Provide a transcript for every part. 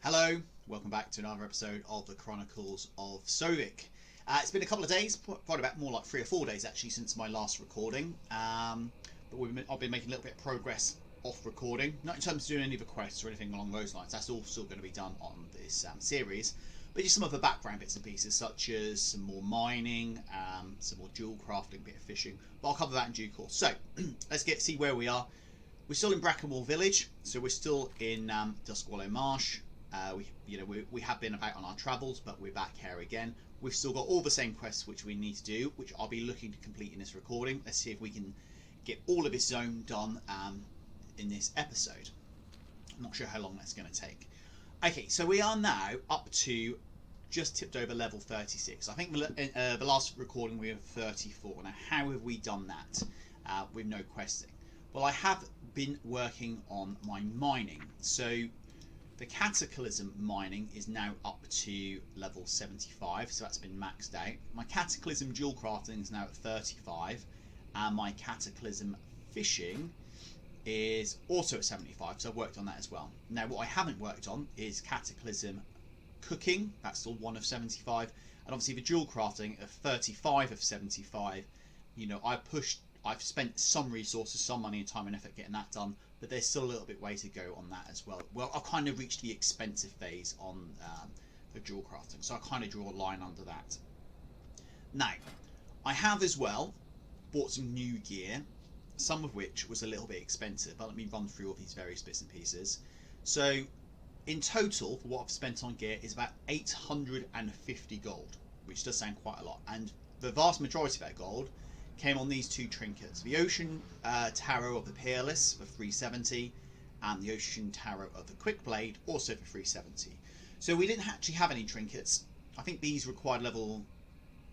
Hello, welcome back to another episode of the Chronicles of Sovik. It's been a couple of days, probably about more like 3 or 4 days actually since my last recording. But I've been making a little bit of progress off recording, not in terms of doing any requests or anything along those lines. That's all still going to be done on this series, but just some of the background bits and pieces, such as some more mining, some more dual crafting, a bit of fishing. But I'll cover that in due course. So let's see where we are. We're still in Brackenwall Village, so we're still in Dustwallow Marsh. We have been about on our travels, but we're back here again. We've still got all the same quests which we need to do, which I'll be looking to complete in this recording. Let's see if we can get all of this zone done in this episode. I'm not sure how long that's going to take. Okay, so we are now up to just tipped over level 36. I think the last recording we were 34. Now, how have we done that with no questing? Well, I have been working on my mining. So the Cataclysm mining is now up to level 75, so that's been maxed out. My Cataclysm dual crafting is now at 35, and my Cataclysm fishing is also at 75, so I've worked on that as well. Now, what I haven't worked on is Cataclysm cooking. That's still 1 of 75, and obviously the dual crafting of 35 of 75. I've spent some resources, some money and time and effort getting that done, but there's still a little bit way to go on that as well. Well, I've kind of reached the expensive phase on the dual crafting, so I kind of draw a line under that. Now, I have as well bought some new gear, some of which was a little bit expensive, but let me run through all these various bits and pieces. So, in total, for what I've spent on gear is about 850 gold, which does sound quite a lot, and the vast majority of that gold came on these two trinkets: the Ocean Tarot of the Peerless for 370 and the Ocean Tarot of the Quickblade also for 370. So we didn't actually have any trinkets. I think these required level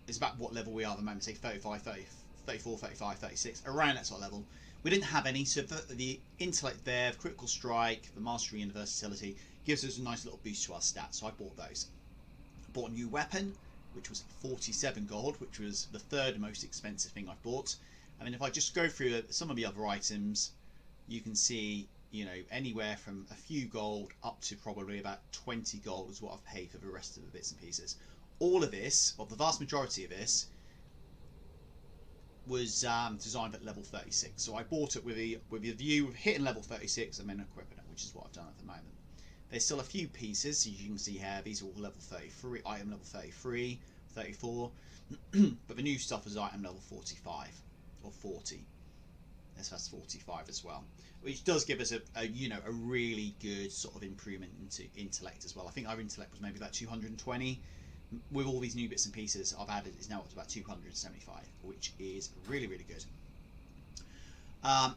is about what level we are at the moment, say 35, 30, 34, 35, 36, around that sort of level. We didn't have any, so the intellect there, the critical strike, the mastery and the versatility gives us a nice little boost to our stats, so I bought those. I bought a new weapon, which was 47 gold, which was the third most expensive thing I've bought. I mean, if I just go through some of the other items, you can see, anywhere from a few gold up to probably about 20 gold is what I've paid for the rest of the bits and pieces. All of this, or the vast majority of this, was designed at level 36. So I bought it with a view of hitting level 36 and then equipping it, which is what I've done at the moment. There's still a few pieces, as you can see here. These are all level 33, item level 33, 34, but the new stuff is item level 45 or 40. That's 45 as well, which does give us a really good sort of improvement into intellect as well. I think our intellect was maybe about 220. With all these new bits and pieces I've added, it's now up to about 275, which is really, really good.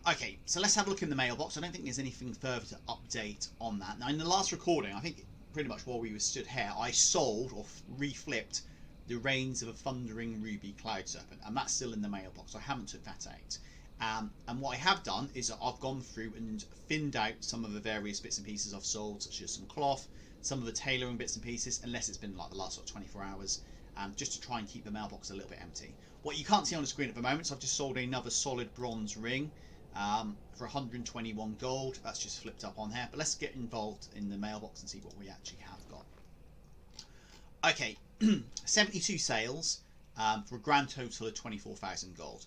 Okay, so let's have a look in the mailbox. I don't think there's anything further to update on that. Now, in the last recording, I think pretty much while we were stood here, I sold or reflipped the Reigns of a Thundering Ruby Cloud Serpent, and that's still in the mailbox. I haven't took that out. And what I have done is I've gone through and thinned out some of the various bits and pieces I've sold, such as some cloth, some of the tailoring bits and pieces, unless it's been like the last 24 hours, just to try and keep the mailbox a little bit empty. What you can't see on the screen at the moment, so I've just sold another solid bronze ring for 121 gold. That's just flipped up on here, but let's get involved in the mailbox and see what we actually have got. Okay, 72 sales for a grand total of 24,000 gold.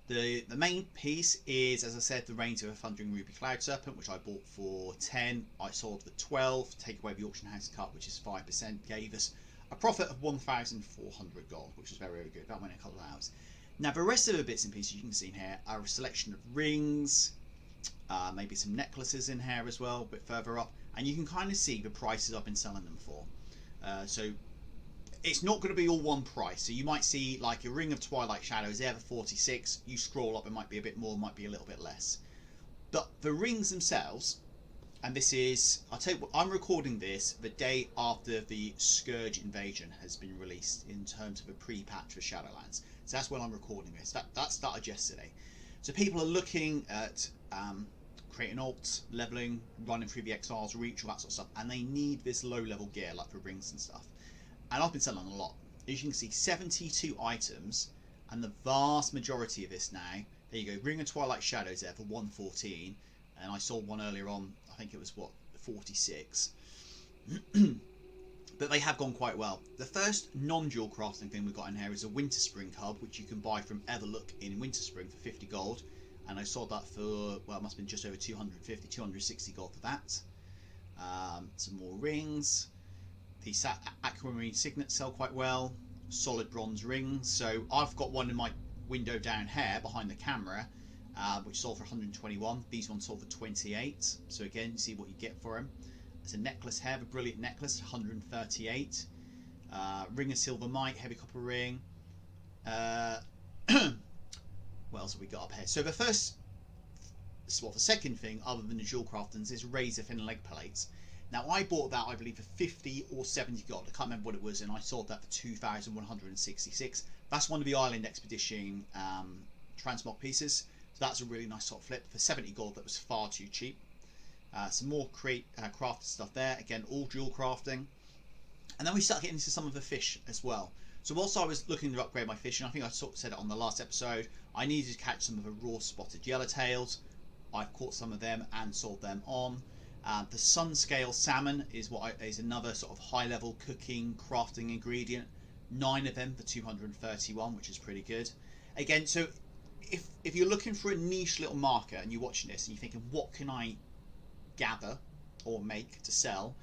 The main piece is, as I said, the Reigns of a Thundering Ruby Cloud Serpent, which I bought for 10. I sold for 12. Take away the auction house cut, which is 5%, gave us a profit of 1,400 gold, which is very, very good. That went in a couple of hours. Now, the rest of the bits and pieces you can see in here are a selection of rings, maybe some necklaces in here as well, a bit further up, and you can kind of see the prices I've been selling them for. So it's not going to be all one price. So you might see like a Ring of Twilight Shadows there for 46. You scroll up, it might be a bit more, might be a little bit less. But the rings themselves, and this is, I'll tell you what, I'm recording this the day after the Scourge invasion has been released in terms of a pre-patch for Shadowlands. So that's when I'm recording this. That started yesterday. So people are looking at creating alts, leveling, running through the Exiles Reach, all that sort of stuff, and they need this low-level gear like for rings and stuff. And I've been selling a lot. As you can see, 72 items, and the vast majority of this now. There you go, Ring of Twilight Shadows there for 114, and I sold one earlier on. I think it was what, 46. But they have gone quite well. The first non-dual crafting thing we've got in here is a Winter Spring hub, which you can buy from Everlook in Winter Spring for 50 gold. And I sold that for, well, it must have been just over 250, 260 gold for that. Some more rings. The Aquamarine Signets sell quite well. Solid bronze rings. So I've got one in my window down here behind the camera, which sold for 121. These ones sold for 28. So again, you see what you get for them. There's a necklace here, a brilliant necklace, 138. Ring of Silver Mite, heavy copper ring. What else have we got up here? So the second thing, other than the dual craftings, is razor thin leg plates. Now I bought that, I believe, for 50 or 70 gold. I can't remember what it was, and I sold that for 2,166. That's one of the Island Expedition transmog pieces. So that's a really nice top flip. For 70 gold, that was far too cheap. Some more crafted stuff there. Again, all dual crafting. And then we start getting into some of the fish as well. So whilst I was looking to upgrade my fish, and I think I sort of said it on the last episode, I needed to catch some of the raw spotted yellowtails. I've caught some of them and sold them on. The sun scale salmon is is another sort of high level cooking crafting ingredient. 9 of them for 231, which is pretty good. Again, so if you're looking for a niche little market and you're watching this and you're thinking, what can I gather or make to sell,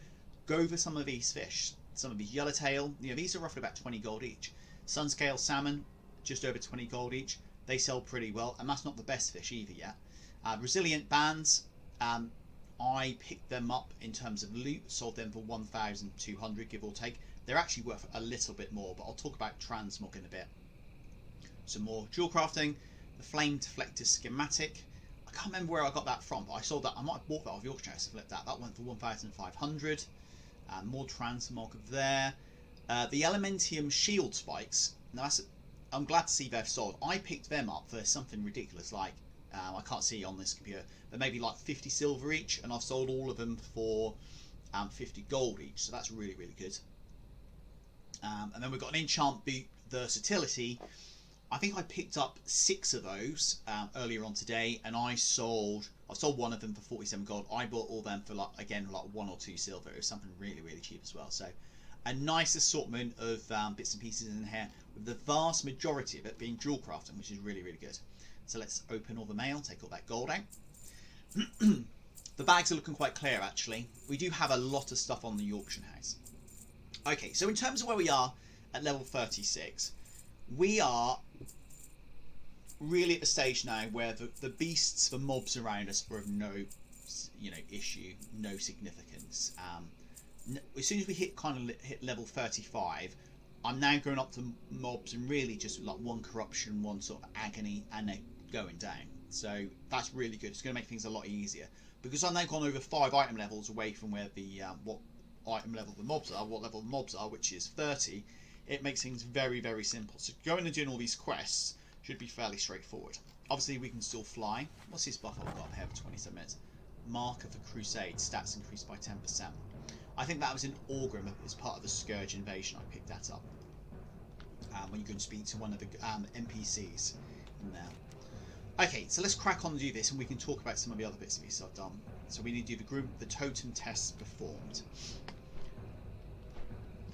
go for some of these fish. Some of these yellowtail, these are roughly about 20 gold each. Sunscale salmon, just over 20 gold each. They sell pretty well, and that's not the best fish either yet. Resilient bands, I picked them up in terms of loot, sold them for 1,200 give or take. They're actually worth a little bit more, but I'll talk about transmog in a bit. Some more dual crafting. The flame deflector schematic, I can't remember where I got that from, but I sold that. I might have bought that off the auction house to flip that. That went for 1,500. More transmog there. The Elementium shield spikes. Now I'm glad to see they've sold. I picked them up for something ridiculous, like I can't see on this computer, but maybe like 50 silver each, and I've sold all of them for 50 gold each. So that's really, really good. And then we've got an enchant boot versatility. I think I picked up 6 of those earlier on today, and I've sold one of them for 47 gold. I bought all them for like 1 or 2 silver. It was something really, really cheap as well. So a nice assortment of bits and pieces in here, with the vast majority of it being dual crafting, which is really, really good. So let's open all the mail, take all that gold out. The bags are looking quite clear actually. We do have a lot of stuff on the auction house. Okay, so in terms of where we are at level 36, we are really at the stage now where the beasts, the mobs around us are of no issue, no significance. As soon as we hit level 35, I'm now going up to mobs and really just like 1 corruption, 1 sort of agony, and they're going down. So that's really good. It's going to make things a lot easier, because I've now gone over 5 item levels away from where the what item level the mobs are, what level the mobs are, which is 30. It makes things very, very simple. So going and doing all these quests should be fairly straightforward. Obviously we can still fly. What's this buff I've got up here for 27 minutes? Mark of the Crusade, stats increased by 10%. I think that was in Orgrim as part of the Scourge invasion. I picked that up when you can speak to one of the NPCs in there. Okay, so let's crack on and do this, and we can talk about some of the other bits of these I've done. So we need to do the totem tests performed.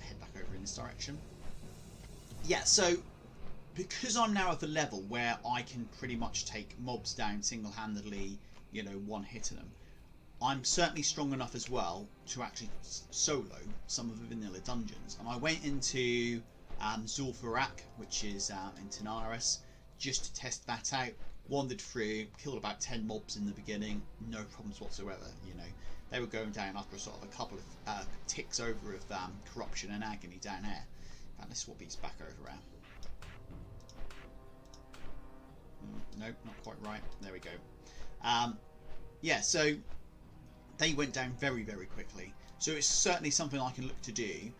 Head back over in this direction. Yeah, so because I'm now at the level where I can pretty much take mobs down single-handedly, one hitting them, I'm certainly strong enough as well to actually solo some of the vanilla dungeons. And I went into Zul'Farrak, which is in Tanaris, just to test that out. Wandered through, killed about 10 mobs in the beginning, no problems whatsoever. They were going down after a couple of ticks over of corruption and agony down here. And let's swap these back over around. Nope, not quite right. There we go. Yeah, so they went down very, very quickly. So it's certainly something I can look to do.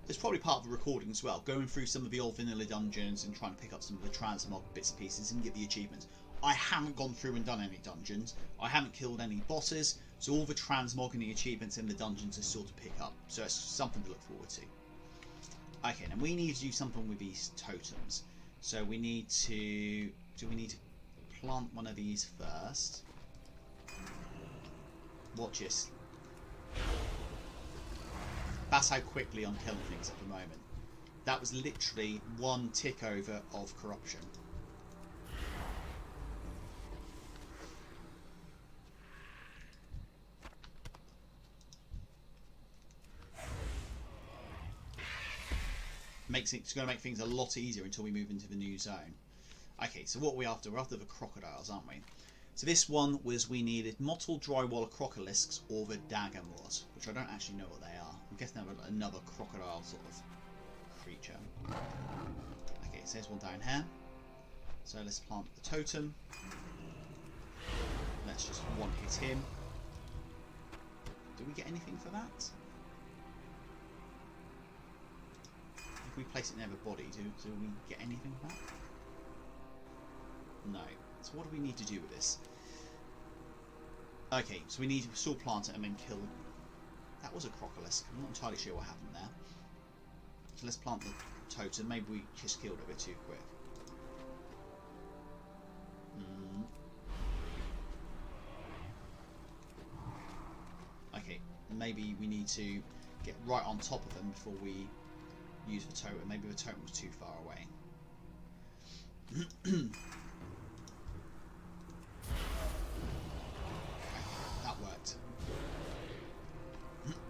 It's probably part of the recording as well, going through some of the old vanilla dungeons and trying to pick up some of the transmog bits and pieces and get the achievements. I haven't gone through and done any dungeons. I haven't killed any bosses, so all the transmog and the achievements in the dungeons are still to pick up. So it's something to look forward to. Okay, now we need to do something with these totems. So we need to... Do we need to plant one of these first? Watch this. That's how quickly I'm killing things at the moment. That was literally one tick over of corruption. It's going to make things a lot easier until we move into the new zone. Okay, so what are we after? We're after the crocodiles, aren't we? So this one was we needed mottled drywall crocolisks or the daggermores, which I don't actually know what they are. I'm guessing they're another crocodile sort of creature. Okay, so there's one down here. So let's plant the totem. Let's just one hit him. Do we get anything for that? If we place it near the body, do we get anything for that? No. So what do we need to do with this? Okay, so we need to still plant it and then kill... That was a crocolisk. I'm not entirely sure what happened there. So let's plant the totem. Maybe we just killed it a bit too quick. Okay, maybe we need to get right on top of them before we use the totem. Maybe the totem was too far away. That worked.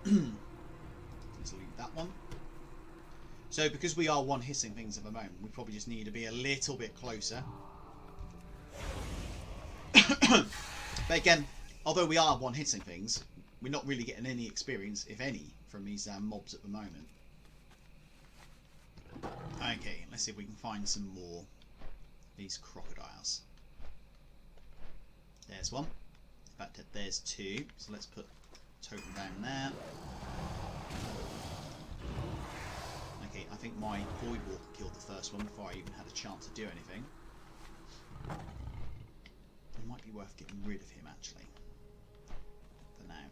Let's leave that one. So because we are one hitting things at the moment, we probably just need to be a little bit closer. But again, although we are one hitting things, we're not really getting any experience, if any, from these mobs at the moment. Okay, let's see if we can find some more of these crocodiles. There's one. In fact, there's two. So let's put totem down there. Okay, I think my void walker killed the first one before I even had a chance to do anything. It might be worth getting rid of him actually. For now.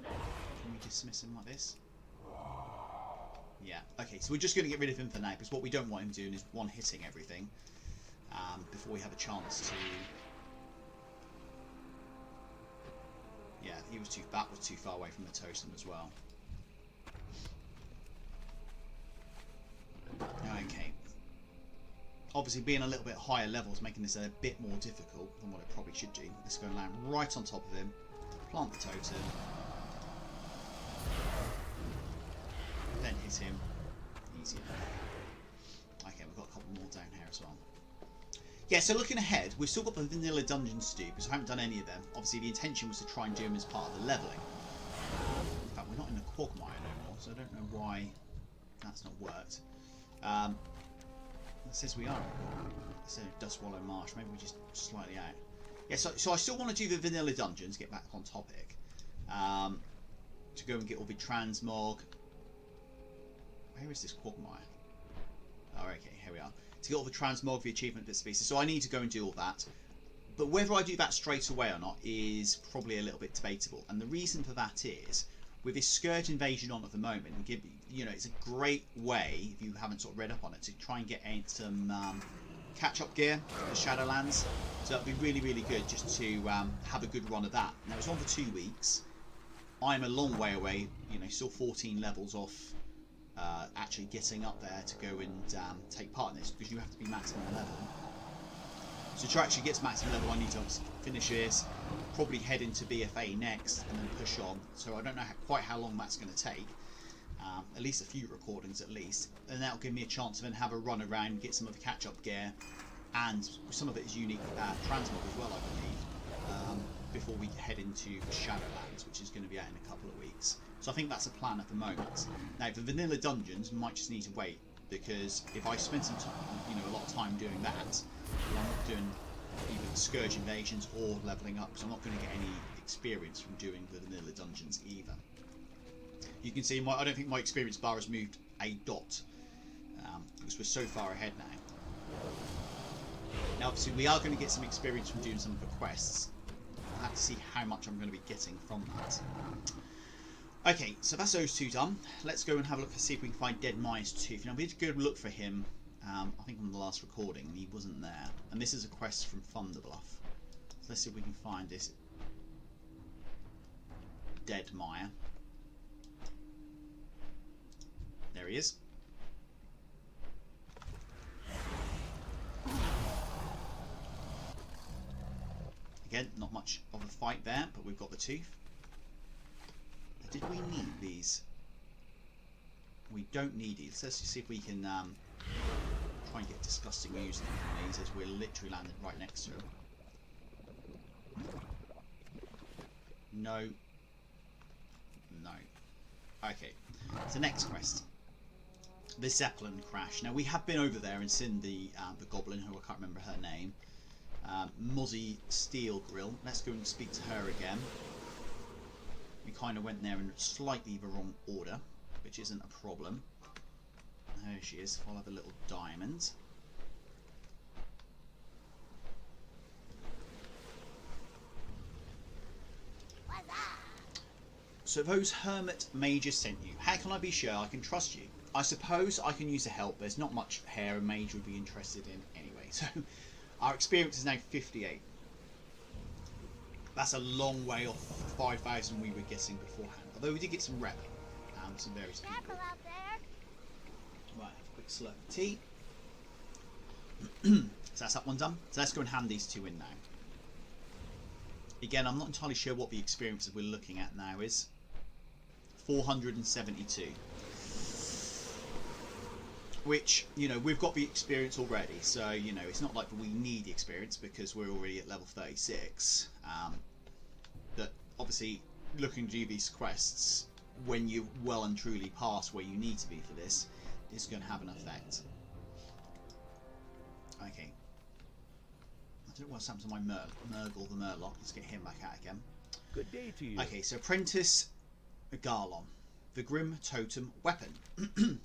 Can we dismiss him like this? Yeah, okay, so we're just going to get rid of him for now, because what we don't want him doing is one hitting everything before we have a chance to... Yeah, that was too far away from the totem as well. Okay. Obviously being a little bit higher level is making this a bit more difficult than what it probably should do. Let's go and land right on top of him, plant the totem, then hit him. Easy enough. Okay, we've got a couple more down here as well. Yeah, so looking ahead, we've still got the vanilla dungeons to do, because I haven't done any of them. Obviously the intention was to try and do them as part of the levelling. In fact, we're not in the quagmire no more, so I don't know why that's not worked. It says we are. It says Dustwallow Marsh, maybe we're just slightly out. Yeah, so I still want to do the vanilla dungeons, get back on topic. To go and get all the transmog. Where is this quagmire? Oh, okay, here we are. To get all the transmog, the achievement bits and pieces. So I need to go and do all that. But whether I do that straight away or not is probably a little bit debatable. And the reason for that is, with this Scourge invasion on at the moment, you know, it's a great way, if you haven't sort of read up on it, to try and get some catch-up gear for the Shadowlands. So it'd be really, really good just to have a good run of that. Now, it's on for 2 weeks. I'm a long way away, you know, still 14 levels off actually getting up there to go and take part in this, because you have to be maximum level. So to actually get to maximum level, I need to finish this, probably head into BFA next, and then push on. So I don't know quite how long that's going to take. At least a few recordings at least, and that'll give me a chance to then have a run around, get some of the catch-up gear, and some of it is unique transmog as well, I believe, before we head into Shadowlands, which is going to be out in a couple of weeks. So I think that's a plan at the moment. Now, the vanilla dungeons might just need to wait, because if I spend some time, you know, a lot of time doing that, I'm not doing either Scourge invasions or leveling up, so I'm not going to get any experience from doing the vanilla dungeons either. You can see I don't think my experience bar has moved a dot, because we're so far ahead now. Now obviously we are going to get some experience from doing some of the quests. I'll have to see how much I'm going to be getting from that. Okay, so that's those two done. Let's go and have a look to see if we can find Dead Mice Tooth. Now we had a good look for him, I think on the last recording, and he wasn't there. And this is a quest from Thunderbluff. So let's see if we can find this. dead mire. There he is. Again, not much of a fight there, but we've got the tooth. Did we need these? We don't need these. Let's just see if we can try and get disgusting using them from these, as we're literally landed right next to them. No. No. Okay. So next quest. The Zeppelin crash. Now we have been over there and seen the goblin, who I can't remember her name. Muzzy Steel Grill. Let's go and speak to her again. We kind of went there in slightly the wrong order, which isn't a problem. There she is. Follow the little diamond. So those hermit mages sent you. How can I be sure I can trust you? I suppose I can use the help. There's not much hair a mage would be interested in anyway. So our experience is now 58. That's a long way off 5,000 we were guessing beforehand. Although we did get some rep. Some various people. Right, have a quick slurp of tea. So that's that one done. So let's go and hand these two in now. Again, I'm not entirely sure what the experiences we're looking at now is. 472. Which, you know, we've got the experience already. So, you know, it's not like we need the experience because we're already at level 36. But obviously, looking to do these quests, when you well and truly pass where you need to be for this, is going to have an effect. Okay. I don't know what's happened to my Murgle the Murloc. Let's get him back out again. Good day to you. Okay, so Apprentice Garlon. The Grim Totem Weapon.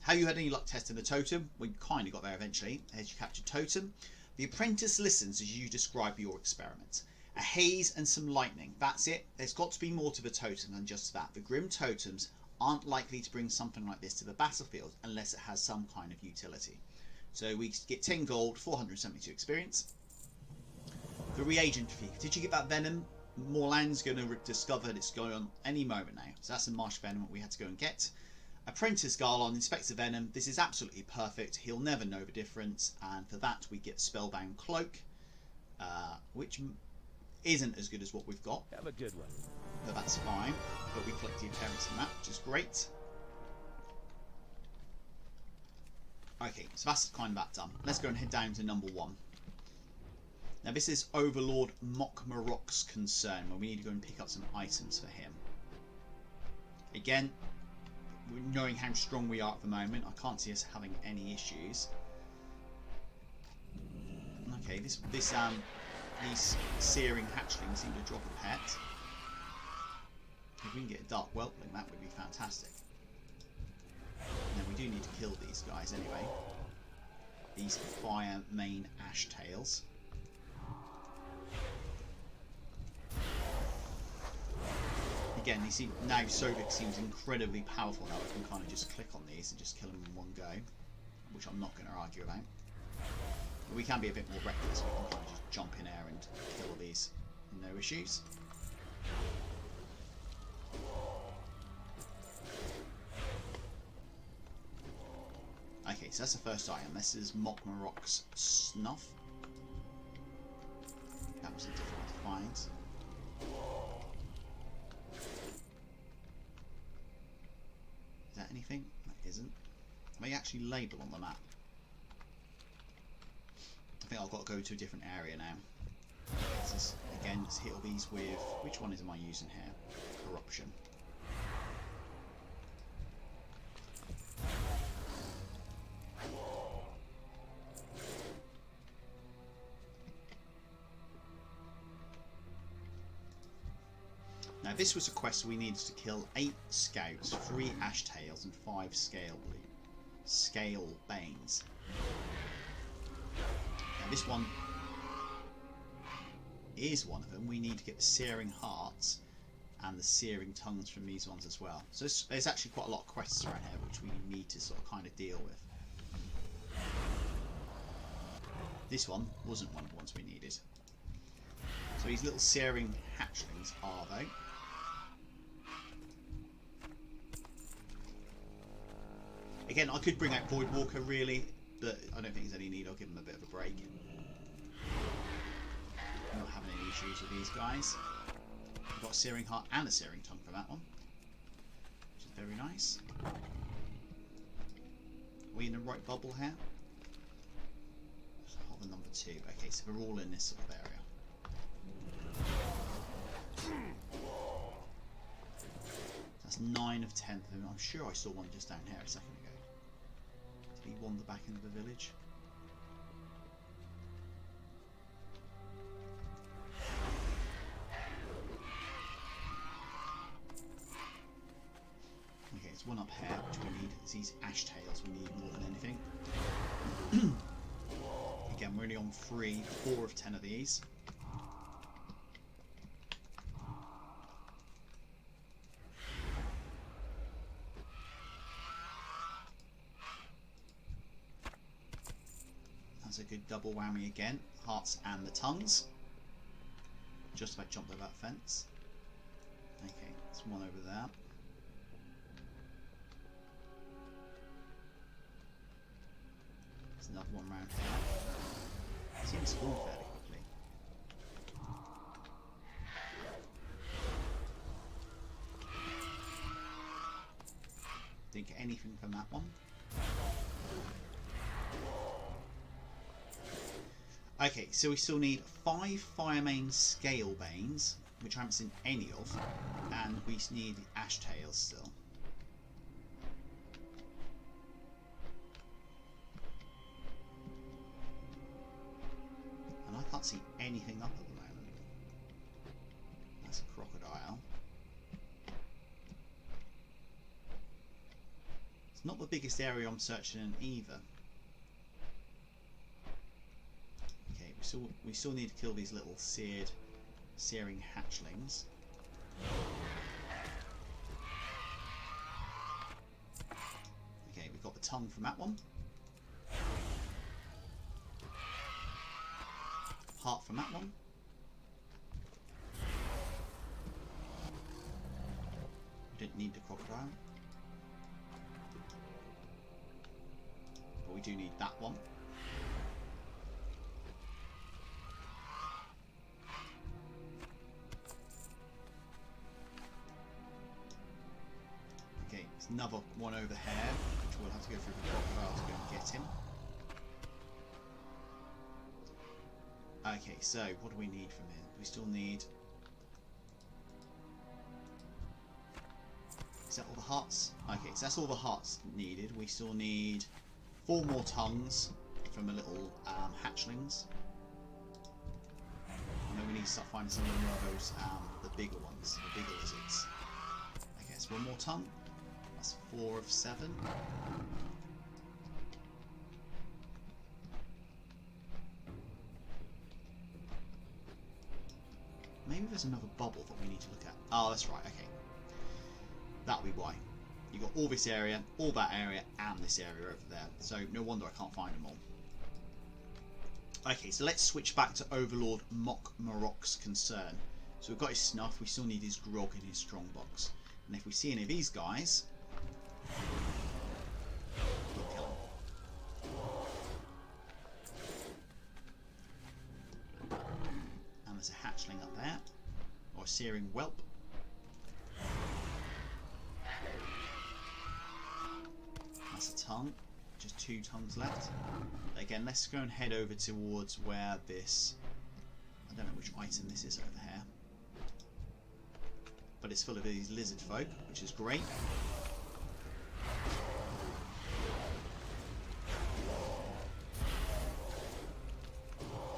Have you had any luck testing the totem? We kind of got there eventually. As you captured totem. The apprentice listens as you describe your experiment. A haze and some lightning. That's it. There's got to be more to the totem than just that. The Grim Totems aren't likely to bring something like this to the battlefield unless it has some kind of utility. So we get 10 gold, 472 experience. The reagent fee. Did you get that venom? Morland's going to discover it's going on any moment now. So that's the marsh venom that we had to go and get. Apprentice Garlon inspects the venom. This is absolutely perfect. He'll never know the difference. And for that we get Spellbound Cloak, which isn't as good as what we've got. Have a good one. But that's fine. But we collect the appearance in that, which is great. Okay, so that's kind of that done. Let's go and head down to number 1. Now this is Overlord Mokmarok's concern, where we need to go and pick up some items for him. Again, knowing how strong we are at the moment, I can't see us having any issues. Okay, these searing hatchlings seem to drop a pet. If we can get a dark whelpling, that would be fantastic. Now we do need to kill these guys anyway. These fire main ash tails. Again, you see now Sovik seems incredibly powerful now. I can kind of just click on these and just kill them in one go, which I'm not going to argue about. But we can be a bit more reckless. We can kind of just jump in air and kill these, no issues. Okay, so that's the first item. This is Mokmarok's Snuff. That was a difficult to find. Is that anything? That isn't. Are they actually labelled on the map? I think I've got to go to a different area now. This is, again, let's hit all these with... Which one am I using here? Corruption. Now this was a quest we needed to kill 8 scouts, 3 ash tails and 5 scale banes. Now this one is one of them. We need to get the searing hearts and the searing tongues from these ones as well. So there's actually quite a lot of quests around here which we need to sort of kind of deal with. This one wasn't one of the ones we needed. So these little searing hatchlings are though. Again, I could bring out Voidwalker really, but I don't think there's any need. I'll give him a bit of a break. I'm not having any issues with these guys. I've got a Searing Heart and a Searing Tongue for that one, which is very nice. Are we in the right bubble here? Hover number 2. Okay, so we're all in this sort of area. That's 9 of 10 of them. I'm sure I saw one just down here a second ago. Did he wander back into the village? Okay, it's one up here, which we need. It's these ash tails we need more than anything. Again, we're only on 4 of 10 of these. That's a good double whammy again. Hearts and the tongues. Just about jumped over that fence. Okay, there's one over there. There's another one round here. It seems to spawn fairly quickly. Didn't get anything from that one. Okay, so we still need 5 Firemane Scalebanes, which I haven't seen any of, and we need the Ash Tails still. And I can't see anything up at the moment. That's a crocodile. It's not the biggest area I'm searching in either. We still need to kill these little searing hatchlings. Okay, we've got the tongue from that one. Heart from that one. We didn't need the crocodile. But we do need that one. Another one over here, which we'll have to go through the crocodile to go and get him. Okay, so what do we need from him? We still need... Is that all the hearts? Okay, so that's all the hearts needed. We still need 4 more tongues from the little hatchlings. And then we need to start finding some more of those, the bigger ones, the bigger lizards. Okay, so 1 more tongue. That's 4 of 7. Maybe there's another bubble that we need to look at. Oh, that's right, okay. That'll be why. You've got all this area, all that area, and this area over there. So no wonder I can't find them all. Okay, so let's switch back to Overlord Mock Marok's concern. So we've got his snuff, we still need his grog in his strongbox. And if we see any of these guys, we'll kill them. And there's a hatchling up there, or a searing whelp. That's a tongue, just 2 tongues left. Again, let's go and head over towards where this, I don't know which item this is over here, but it's full of these lizard folk, which is great.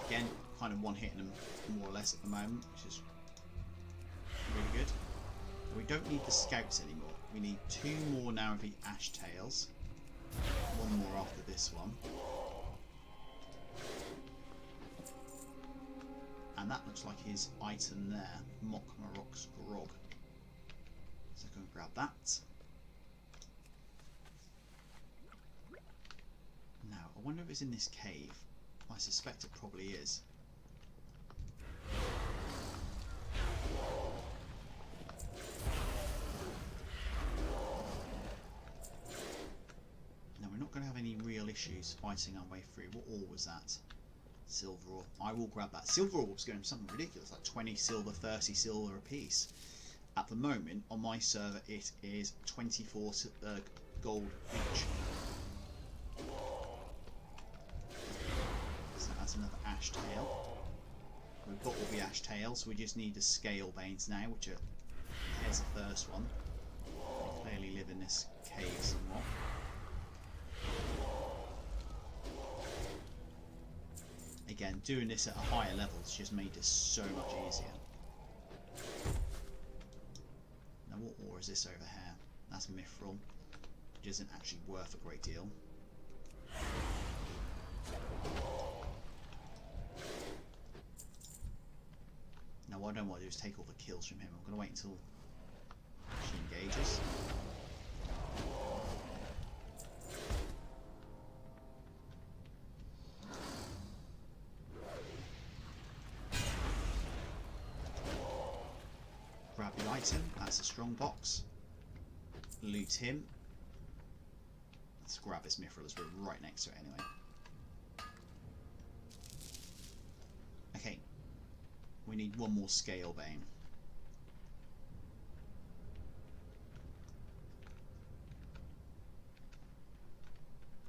Again, kind of one-hitting them more or less at the moment, which is really good. We don't need the scouts anymore. We need 2 more now of the ash tails. 1 more after this one. And that looks like his item there, Mock Marok's grog. So go and grab that. Now, I wonder if it's in this cave. I suspect it probably is. issues fighting our way through. What ore was that? Silver ore. I will grab that. Silver ore was going something ridiculous, like 20 silver, 30 silver a piece. At the moment, on my server, it is 24 gold each. So that's another ash tail. We've got all the ash tails, so we just need the scale veins now, which are... Here's the first one. They clearly live in this cave somewhat. Again, doing this at a higher level has just made this so much easier. Now what ore is this over here? That's mithril, which isn't actually worth a great deal. Now what I don't want to do is take all the kills from him. I'm going to wait until she engages. Grab the item, that's a strong box. Loot him. Let's grab this mithril as we're right next to it anyway. Okay, we need one more scale vein.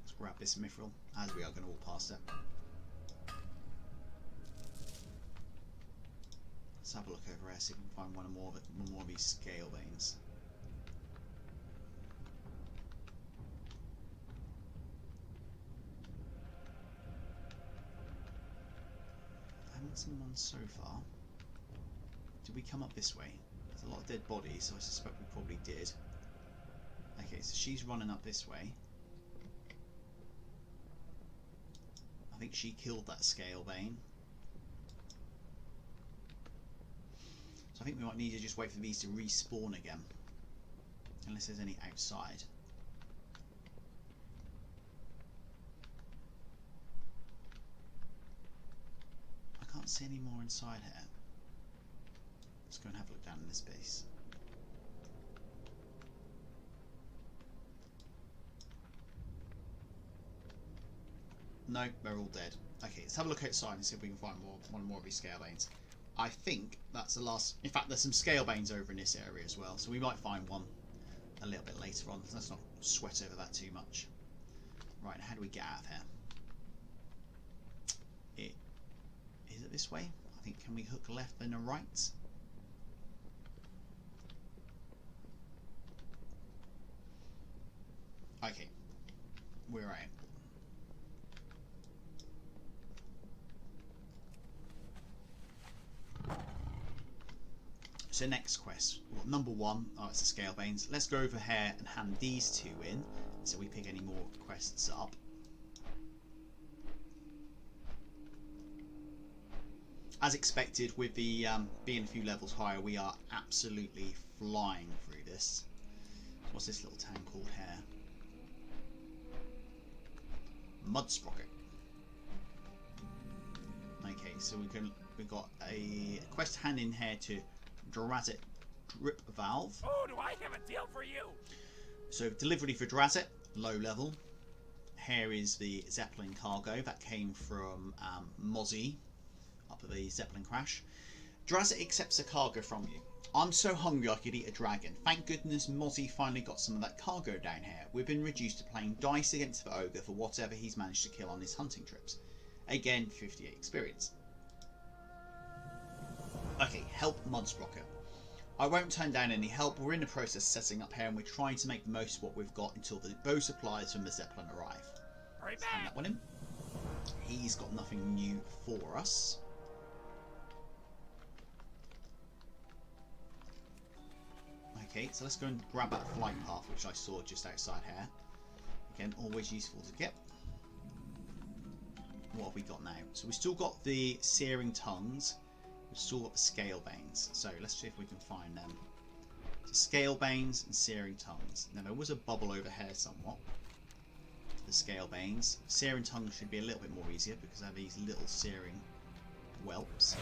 Let's grab this mithril as we are going to walk past it. Let's have a look over here, see if we can find one more of these scale veins. I haven't seen one so far. Did we come up this way? There's a lot of dead bodies, so I suspect we probably did. Okay, so she's running up this way. I think she killed that scale vein. So I think we might need to just wait for these to respawn again. Unless there's any outside. I can't see any more inside here. Let's go and have a look down in this base. No, they're all dead. Okay, let's have a look outside and see if we can find one more of these scale veins. I think that's the last. In fact, there's some scale veins over in this area as well, so we might find one a little bit later on. Let's not sweat over that too much. Right, how do we get out of here? Is it this way? I think, can we hook left and a right? Okay, we're out. So next quest, well, number one, it's the scale veins. Let's go over here and hand these two in, so we pick any more quests up. As expected, with the being a few levels higher, we are absolutely flying through this. What's this little town called here? Mudsprocket. Okay, so we've got a quest hand in here to Drazit Drip Valve. Oh, do I have a deal for you? So delivery for Drazit, low level. Here is the Zeppelin cargo that came from Mozzie up at the Zeppelin crash. Drazit accepts a cargo from you. I'm so hungry I could eat a dragon. Thank goodness Mozzie finally got some of that cargo down here. We've been reduced to playing dice against the ogre for whatever he's managed to kill on his hunting trips. Again, 58 experience. Okay, help Mudsprocket. I won't turn down any help. We're in the process of setting up here and we're trying to make the most of what we've got until the bow supplies from the Zeppelin arrive. Let's hand that one in. He's got nothing new for us. Okay, so let's go and grab that flight path which I saw just outside here. Again, always useful to get. What have we got now? So we've still got the searing tongues. We've still got the scale veins. So let's see if we can find them. So scale veins and searing tongues. Now there was a bubble over here somewhat. The scale veins. Searing tongues should be a little bit more easier because they have these little searing whelps.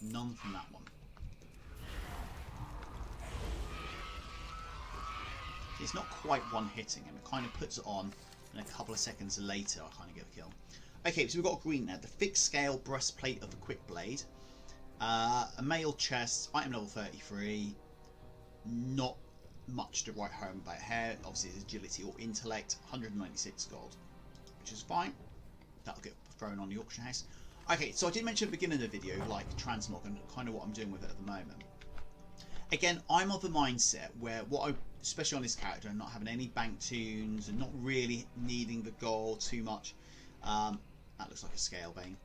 None from that one. it's not quite one-hitting him. It kind of puts it on, and a couple of seconds later I kind of get a kill. Okay, so we've got a green there. The fixed scale breastplate of the quick blade. A mail chest, item level 33. Not much to write home about here. Obviously it's agility or intellect. 196 gold, which is fine. That'll get thrown on the auction house. Okay, so I did mention at the beginning of the video, like transmog and kind of what I'm doing with it at the moment. Again, I'm of the mindset where especially on this character, I'm not having any bank tunes and not really needing the gold too much. That looks like a scale bane.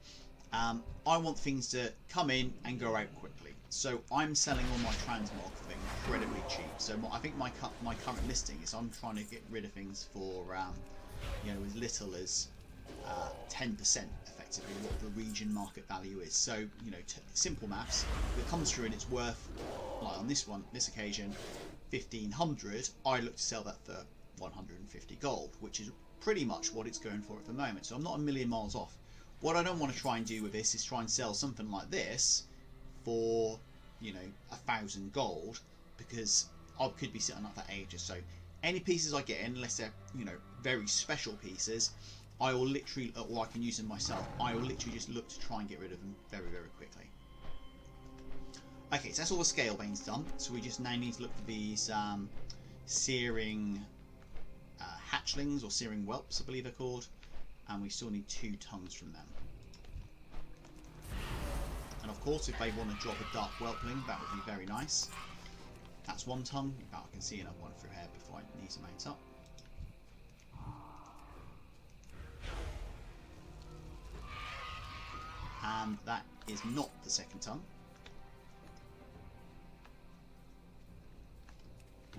I want things to come in and go out quickly. So I'm selling all my transmog for incredibly cheap. So I think my current listing is I'm trying to get rid of things for as little as 10% effectively what the region market value is. So simple maths. If it comes through and it's worth, like on this occasion, 1500. I look to sell that for 150 gold, which is pretty much what it's going for at the moment. So I'm not a million miles off. What I don't want to try and do with this is try and sell something like this for 1,000 gold, because I could be sitting up for ages. So any pieces I get in, unless they're very special pieces, I will literally, or I can use them myself, I will literally just look to try and get rid of them very, very quickly. Okay, so that's all the scale banes done. So we just now need to look for these searing hatchlings, or searing whelps I believe they're called, and we still need 2 tongues from them. And of course, if they want to drop a dark whelpling, that would be very nice. That's 1 tongue. In fact, I can see another one through here before I need to mount up. And that is not the 2nd tongue.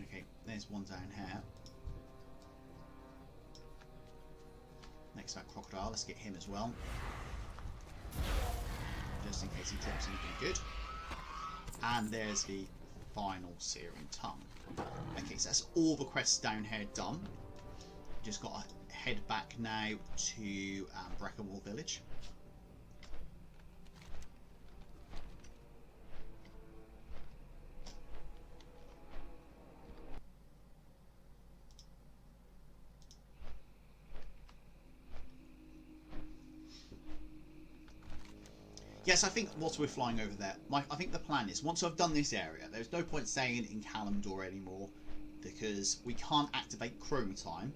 Okay, there's 1 down here. Next up, crocodile. Let's get him as well, just in case he drops anything good. And there's the final searing tongue. Okay, so that's all the quests down here done. Just got to head back now to Breckenwall Village. Yes, I think whilst we're flying over there, I think the plan is, once I've done this area, there's no point staying in Kalimdor anymore, because we can't activate Chroma Time,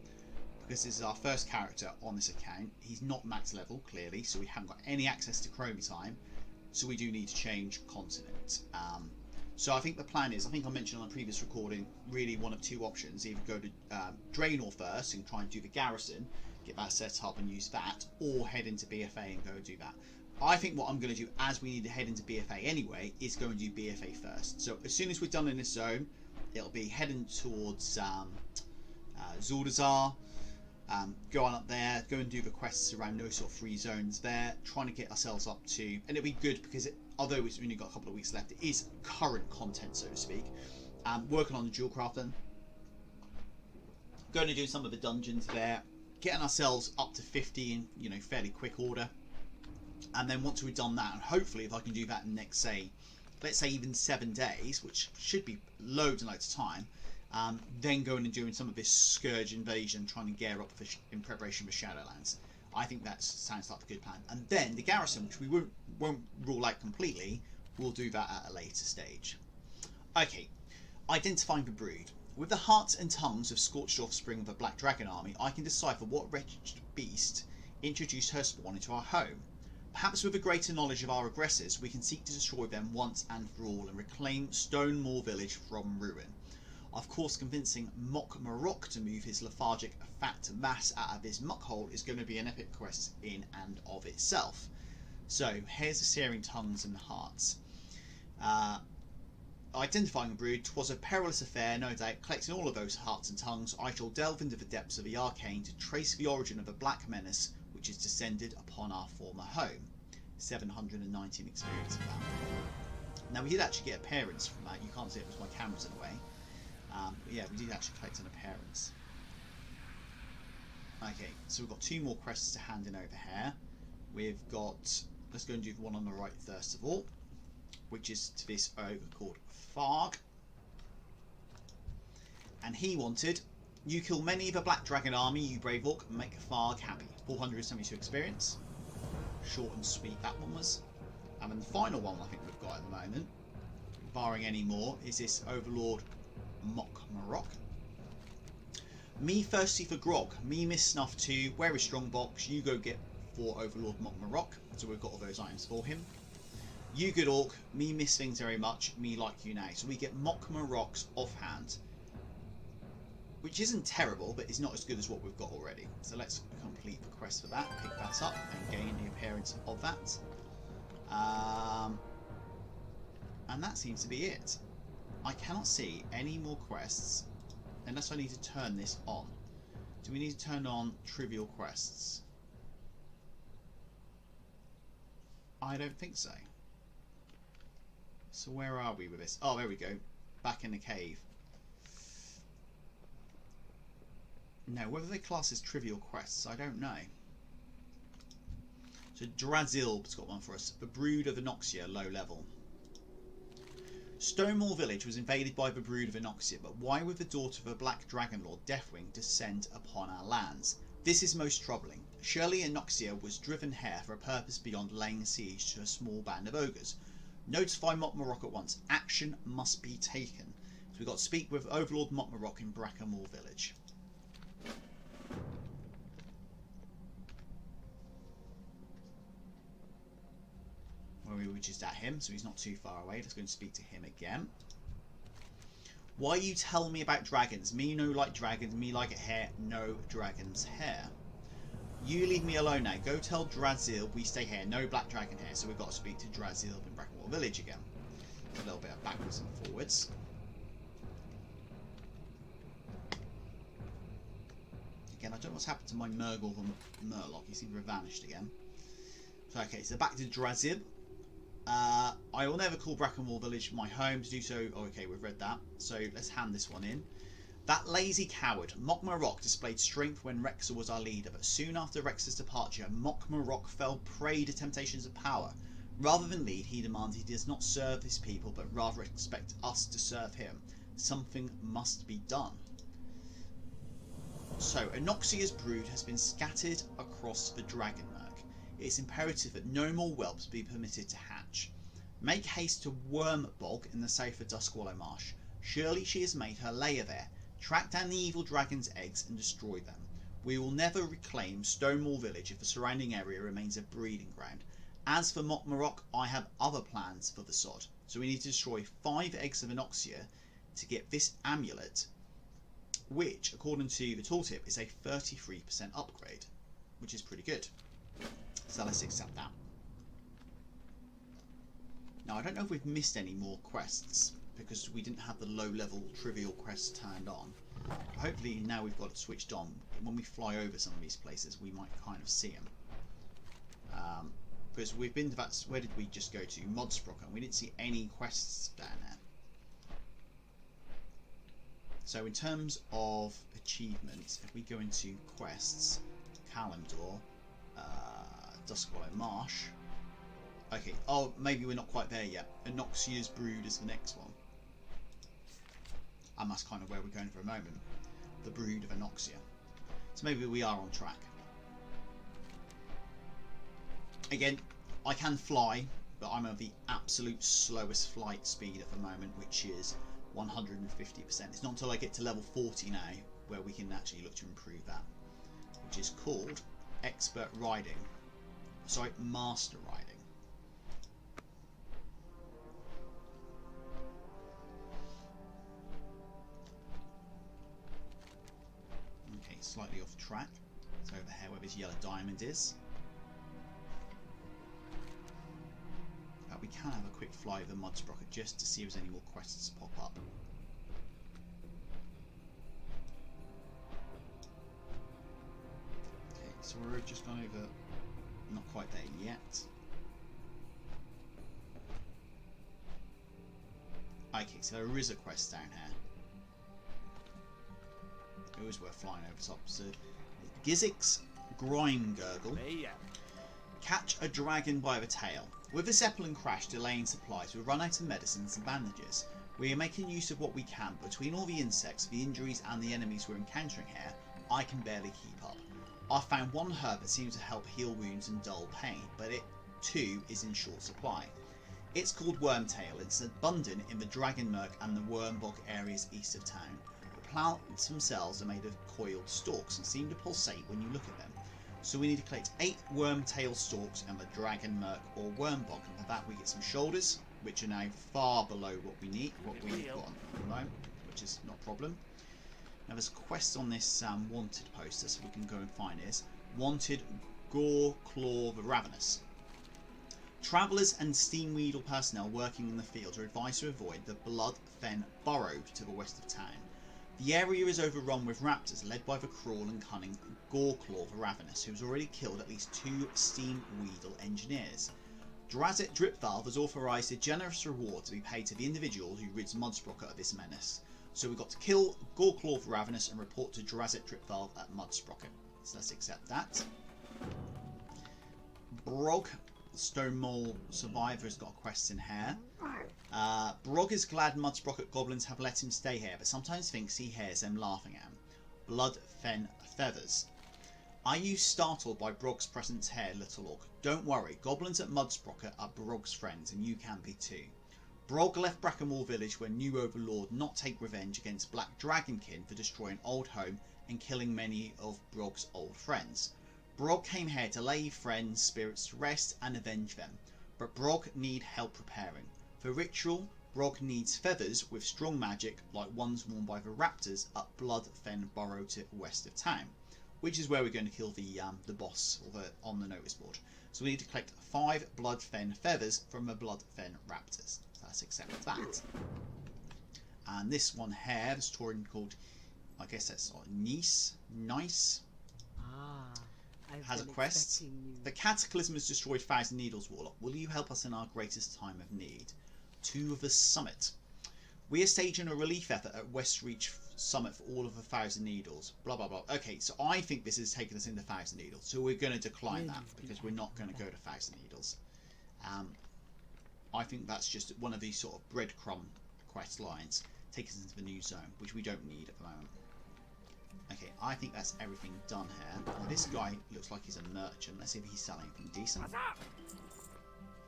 because this is our first character on this account. He's not max level, clearly, so we haven't got any access to Chroma Time, so we do need to change continent. So I think the plan is, I think I mentioned on a previous recording, really one of 2 options: either go to Draenor first and try and do the garrison, get that set up and use that, or head into BFA and go do that. I think what I'm going to do, as we need to head into BFA anyway, is go and do BFA first. So as soon as we're done in this zone, it'll be heading towards Zuldazar, go on up there, go and do the quests around those sort of 3 zones there, trying to get ourselves up to, and it'll be good because although we've only got a couple of weeks left, it is current content, so to speak. Working on the jewel crafting, going to do some of the dungeons there, getting ourselves up to 50 in fairly quick order. And then once we've done that, and hopefully if I can do that in the next, let's say even 7 days, which should be loads and loads of time, then going and doing some of this Scourge invasion, trying to gear up in preparation for Shadowlands. I think that sounds like a good plan. And then the garrison, which we won't rule out completely, we'll do that at a later stage. Okay, identifying the brood. With the hearts and tongues of scorched offspring of the Black Dragon army, I can decipher what wretched beast introduced her spawn into our home. Perhaps with a greater knowledge of our aggressors, we can seek to destroy them once and for all and reclaim Stonemoor village from ruin. Of course, convincing Mock Marok to move his lethargic fat mass out of his muck hole is going to be an epic quest in and of itself. So, here's the searing tongues and hearts. Identifying a brood, 'twas a perilous affair, no doubt. Collecting all of those hearts and tongues, I shall delve into the depths of the arcane to trace the origin of the black menace which is descended upon our former home. 719 experience of that. Now we did actually get appearance from that. You can't see it because my camera's in the way. But yeah, we did actually collect an appearance. Okay, so we've got 2 more quests to hand in over here. We've got, let's go and do the one on the right first of all, which is to this ogre called Farg. And he wanted You kill many of a black dragon army, you brave orc, and make Tharg happy. 472 experience. Short and sweet that one was. And then the final one I think we've got at the moment, barring any more, is this Overlord Mock Marok. Me thirsty for grog. Me miss snuff 2. Where is Strongbox? You go get 4 Overlord Mock Marok. So we've got all those items for him. You good orc. Me miss things very much. Me like you now. So we get Mock Marok's offhand, which isn't terrible, but it's not as good as what we've got already. So let's complete the quest for that. Pick that up and gain the appearance of that. And that seems to be it. I cannot see any more quests unless I need to turn this on. Do we need to turn on trivial quests? I don't think so. So where are we with this? Oh, there we go. Back in the cave. No, whether they class as trivial quests, I don't know. So Drazilb's got one for us. The Brood of Anoxia, low level. Stonewall Village was invaded by the Brood of Anoxia, but why would the daughter of a black dragon lord, Deathwing, descend upon our lands? This is most troubling. Surely Anoxia was driven here for a purpose beyond laying siege to a small band of ogres. Notify Mock Marok at once. Action must be taken. So we've got to speak with Overlord Mock Marok in Brackamore Village. Where we were just at him, so he's not too far away. Let's go and speak to him again. Why you tell me about dragons? Me no like dragons, me like it hair, no dragons hair. You leave me alone now. Go tell Drazil we stay here, no black dragon hair. So we've got to speak to Drazil in Brackamore Village again. A little bit of backwards and forwards. Again, I don't know what's happened to my Murgle and Murloc. He seems to have vanished again. So okay, so back to Drazil. I will never call Brackamore Village my home. To do so, oh, okay, we've read that. So let's hand this one in. That lazy coward, Mock Marok, displayed strength when Rexxar was our leader, but soon after Rexxar's departure, Mock Marok fell prey to temptations of power. Rather than lead, he demands he does not serve his people, but rather expect us to serve him. Something must be done. So, Anoxia's brood has been scattered across the Dragonmerk. It is imperative that no more whelps be permitted to hatch. Make haste to Wormbog in the safer Dustwallow Marsh. Surely she has made her lair there. Track down the evil dragon's eggs and destroy them. We will never reclaim Stonewall Village if the surrounding area remains a breeding ground. As for Mock Marok, I have other plans for the sod. So we need to destroy 5 eggs of Anoxia to get this amulet, which, according to the tooltip, is a 33% upgrade, which is pretty good. So let's accept that. Now, I don't know if we've missed any more quests, because we didn't have the low-level trivial quests turned on. Hopefully now we've got it switched on. When we fly over some of these places, we might kind of see them. Because we've been to that, where did we just go to? Modsprock, and we didn't see any quests down there. So in terms of achievements, if we go into quests, Kalimdor, Dustwallow Marsh. Okay, oh, maybe we're not quite there yet. Anoxia's Brood is the next one. And that's kind of where we're going for a moment. The Brood of Anoxia. So maybe we are on track. Again, I can fly, but I'm at the absolute slowest flight speed at the moment, which is 150%. It's not until I get to level 40 now where we can actually look to improve that, which is called Expert Riding. Sorry, Master Riding. Okay, slightly off track. It's over here where this yellow diamond is. We can have a quick fly of the Modsprocket just to see if there's any more quests pop up. Okay, so we're just gone over, not quite there yet. Okay, so there is a quest down here. It was worth flying over top. So, Gizik's Grime Gurgle. Catch a dragon by the tail. With the Zeppelin crash delaying supplies, we run out of medicines and bandages. We are making use of what we can. Between all the insects, the injuries and the enemies we're encountering here, I can barely keep up. I found one herb that seems to help heal wounds and dull pain, but it too is in short supply. It's called Wormtail. It's abundant in the Dragonmurk and the Wormbog areas east of town. The plants themselves are made of coiled stalks and seem to pulsate when you look at them. So we need to collect 8 Wormtail stalks and the Dragonmurk or Wormbog, and for that we get some shoulders, which are now far below what we need, what we've got at the moment, which is not a problem. Now there's a quest on this wanted poster, so we can go and find this. Wanted Goreclaw the Ravenous. Travellers and Steamweedle personnel working in the fields are advised to avoid the Bloodfen Burrow to the west of town. The area is overrun with raptors led by the cruel and cunning Goreclaw the Ravenous, who has already killed at least 2 Steamweedle engineers. Drazit Dripvalve has authorised a generous reward to be paid to the individual who rids Mudsprocket of this menace. So we've got to kill Goreclaw the Ravenous and report to Drazit Dripvalve at Mudsprocket. So let's accept that. Brog, the Stone Mole Survivor, has got a quest in here. Brog is glad Mudsprocket goblins have let him stay here, but sometimes thinks he hears them laughing at him. Bloodfen Feathers. Are you startled by Brog's presence here, little orc? Don't worry, goblins at Mudsprocket are Brog's friends, and you can be too. Brog left Brackenwall Village when new Overlord not take revenge against Black Dragonkin for destroying Old Home and killing many of Brog's old friends. Brog came here to lay friends' spirits to rest and avenge them, but Brog need help preparing. For ritual, Brog needs feathers with strong magic like ones worn by the raptors up Bloodfen Burrow to the west of town, which is where we're going to kill the boss on the notice board. So we need to collect 5 Bloodfen feathers from the Bloodfen raptors. Let's accept that. And this one here, this Taurian called, I guess that's Nice, has a quest. The Cataclysm has destroyed Thousand Needles, Warlock. Will you help us in our greatest time of need? To the summit. We are staging a relief effort at Westreach Summit for all of the Thousand Needles. Blah blah blah. Okay, so I think this is taking us into Thousand Needles, so we're going to decline that because we're not going to go to Thousand Needles. I think that's just one of these sort of breadcrumb quest lines, take us into the new zone, which we don't need at the moment. Okay, I think that's everything done here. Now, this guy looks like he's a merchant. Let's see if he's selling anything decent.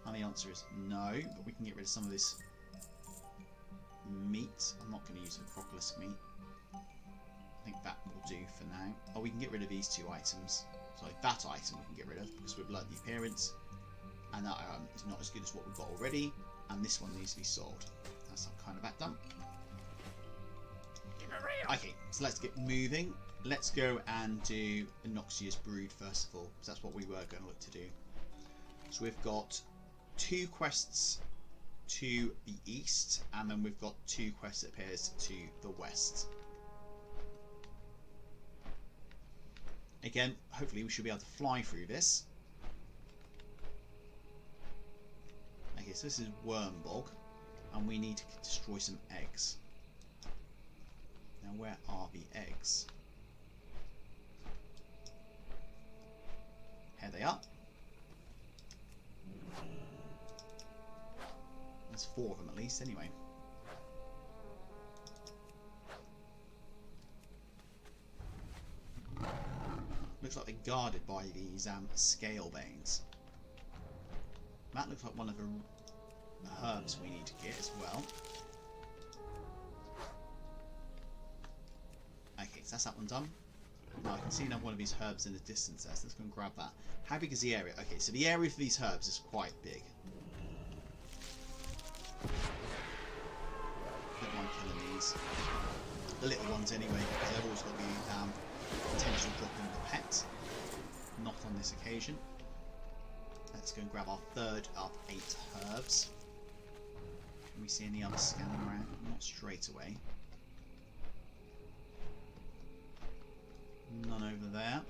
And the answer is no, but we can get rid of some of this meat. I'm not going to use the Acropolis meat. I think that will do for now. Oh, we can get rid of these 2 items. So that item we can get rid of because we've learned the appearance. And that is not as good as what we've got already. And this one needs to be sold. That's kind of that done. Okay, so let's get moving. Let's go and do Noxious Brood first of all, because that's what we were going to look to do. So we've got 2 quests to the east, and then we've got 2 quests, it appears, to the west. Again, hopefully we should be able to fly through this. Okay, so this is Wormbog, and we need to destroy some eggs. Now, where are the eggs? Here they are. There's 4 of them at least, anyway. Looks like they're guarded by these scale veins. That looks like one of the herbs we need to get as well. Okay, so that's that one done. Now I can see another one of these herbs in the distance there, so let's go and grab that. How big is the area? Okay, so the area for these herbs is quite big. Don't mind killing these. The little ones anyway, because they've always got the potential dropping the pet. Not on this occasion. Let's go and grab our 3rd of 8 herbs. Can we see any others scanning around? Not straight away. None over there.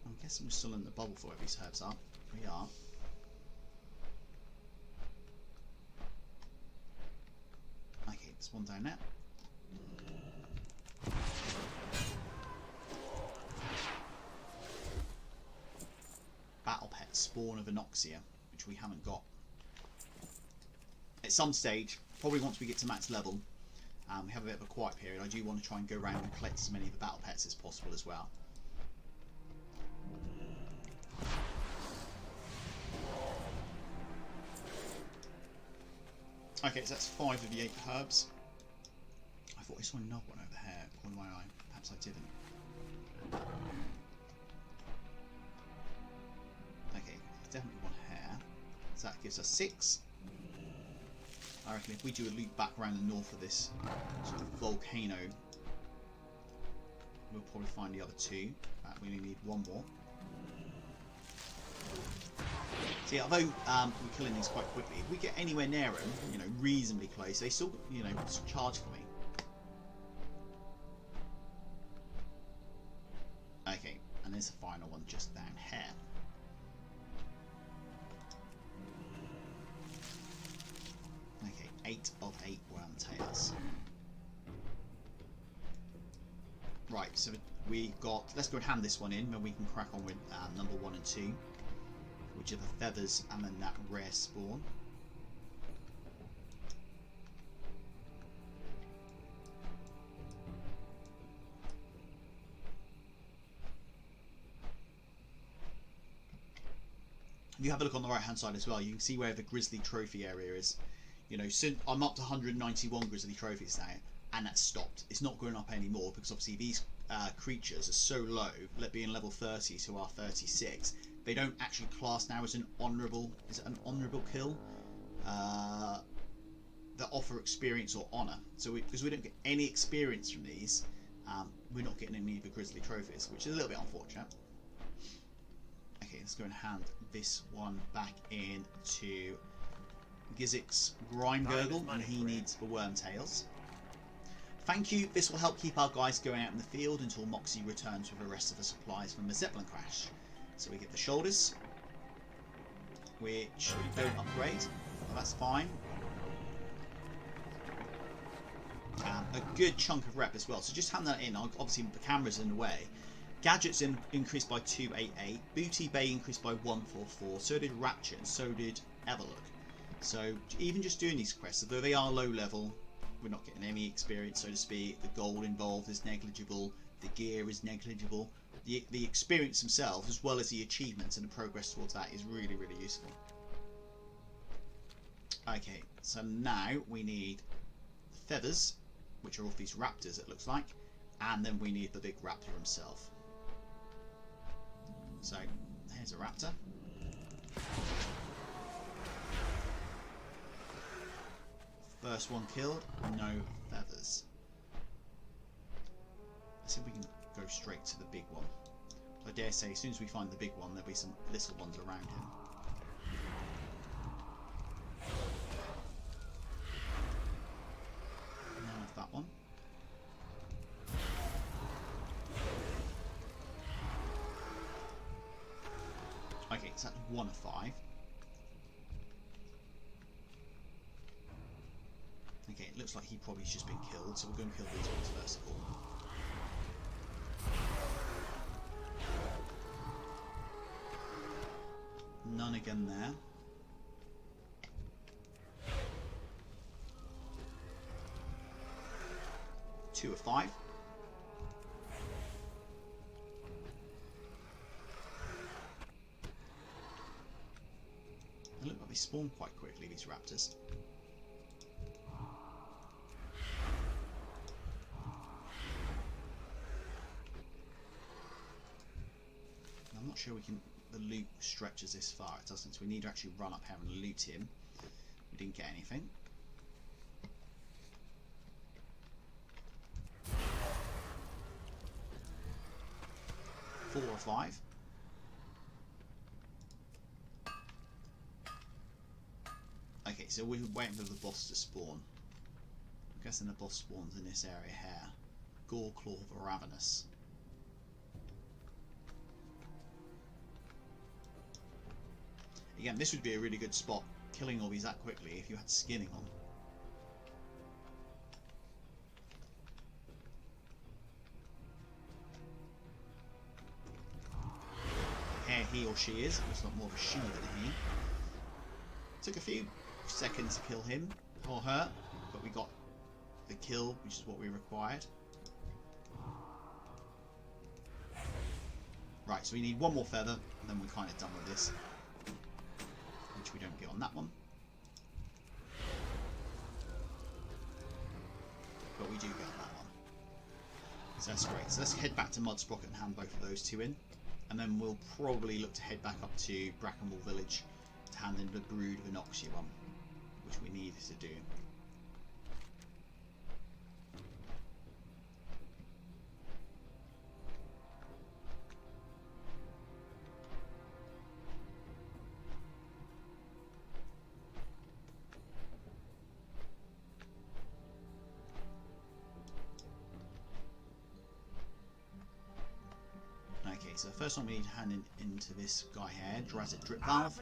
I'm guessing we're still in the bubble for where these herbs are. We are. Okay, there's one down there. Battle Pet, Spawn of Anoxia, which we haven't got. At some stage, probably once we get to max level, we have a bit of a quiet period, I do want to try and go around and collect as many of the battle pets as possible as well. Okay, so that's 5 of the 8 herbs. I thought I saw another one over here, corner of my eye. Perhaps I didn't. Okay, definitely one here. So that gives us 6. I reckon if we do a loop back around the north of this sort of volcano, we'll probably find the other 2. We only need 1 more. See, although we're killing these quite quickly, if we get anywhere near them, you know, reasonably close, they still, you know, charge for me. Okay, and there's the final one just down here. Okay, 8 of 8 worm tails. Right, so we've got. Let's go and hand this one in, then we can crack on with number 1 and 2. Which are the feathers and then that rare spawn. If you have a look on the right hand side as well, you can see where the grizzly trophy area is. You know, so I'm up to 191 grizzly trophies now, and that's stopped. It's not going up anymore because obviously these creatures are so low, being level 30 to our 36. They don't actually class now as an honourable. Is it an honourable kill? That offer experience or honour. So because we don't get any experience from these, we're not getting any of the grizzly trophies, which is a little bit unfortunate. Okay, let's go and hand this one back in to Gizik's Grime Gurgle, and he needs the worm tails. Thank you. This will help keep our guys going out in the field until Moxie returns with the rest of the supplies from the Zeppelin crash. So we get the shoulders, which we don't upgrade, but that's fine. A good chunk of rep as well, so just hand that in. Obviously the camera's in the way. Gadgets increased by 288, Booty Bay increased by 144, so did Rapture, and so did Everlook. So even just doing these quests, although they are low level, we're not getting any experience, so to speak. The gold involved is negligible, the gear is negligible. The experience themselves, as well as the achievements and the progress towards that, is really, really useful. Okay, so now we need the feathers, which are off these raptors, it looks like, and then we need the big raptor himself. So, here's a raptor. First one killed, no feathers. Let's see if we can go straight to the big one. I dare say, as soon as we find the big one, there'll be some little ones around him. None of that one. Okay, so that's 1 of 5. Okay, it looks like he probably has just been killed, so we're going to kill these ones first of all. None again there. Two of 5. They look like they spawn quite quickly, these raptors. I'm not sure we can. The loot stretches this far. It doesn't. So we need to actually run up here and loot him. We didn't get anything. Four or 5. Okay, so we're waiting for the boss to spawn. I'm guessing the boss spawns in this area here. Goreclaw the Ravenous. Again, this would be a really good spot, killing all these that quickly if you had skinning on. Here he or she is. Looks like more of a she than a he. Took a few seconds to kill him or her, but we got the kill, which is what we required. Right, so we need one more feather, and then we're kind of done with this, which we don't get on that one. But we do get on that one. So that's great. So let's head back to Mudsprocket and hand both of those two in. And then we'll probably look to head back up to Brackenwall Village to hand in the Brood of Anoxia one, which we need to do. Okay, so the first one we need to hand into this guy here, Drazit Drip Valve,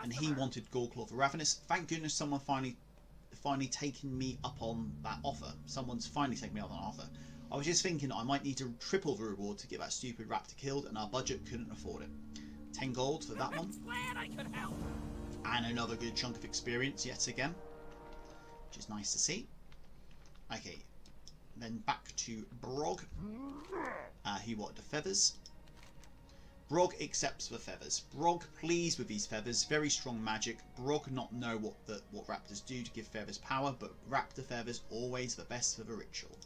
and he wanted Goreclaw for Ravenous. Thank goodness someone finally taken me up on that offer. Someone's finally taken me up on that offer. I was just thinking I might need to triple the reward to get that stupid raptor killed, and our budget couldn't afford it. 10 gold for that one. Glad I could help. And another good chunk of experience yet again, which is nice to see. Okay, then back to Brog. He wanted the feathers. Brog accepts the feathers. Brog pleased with these feathers. Very strong magic. Brog not know what raptors do to give feathers power, but raptor feathers always the best for the ritual.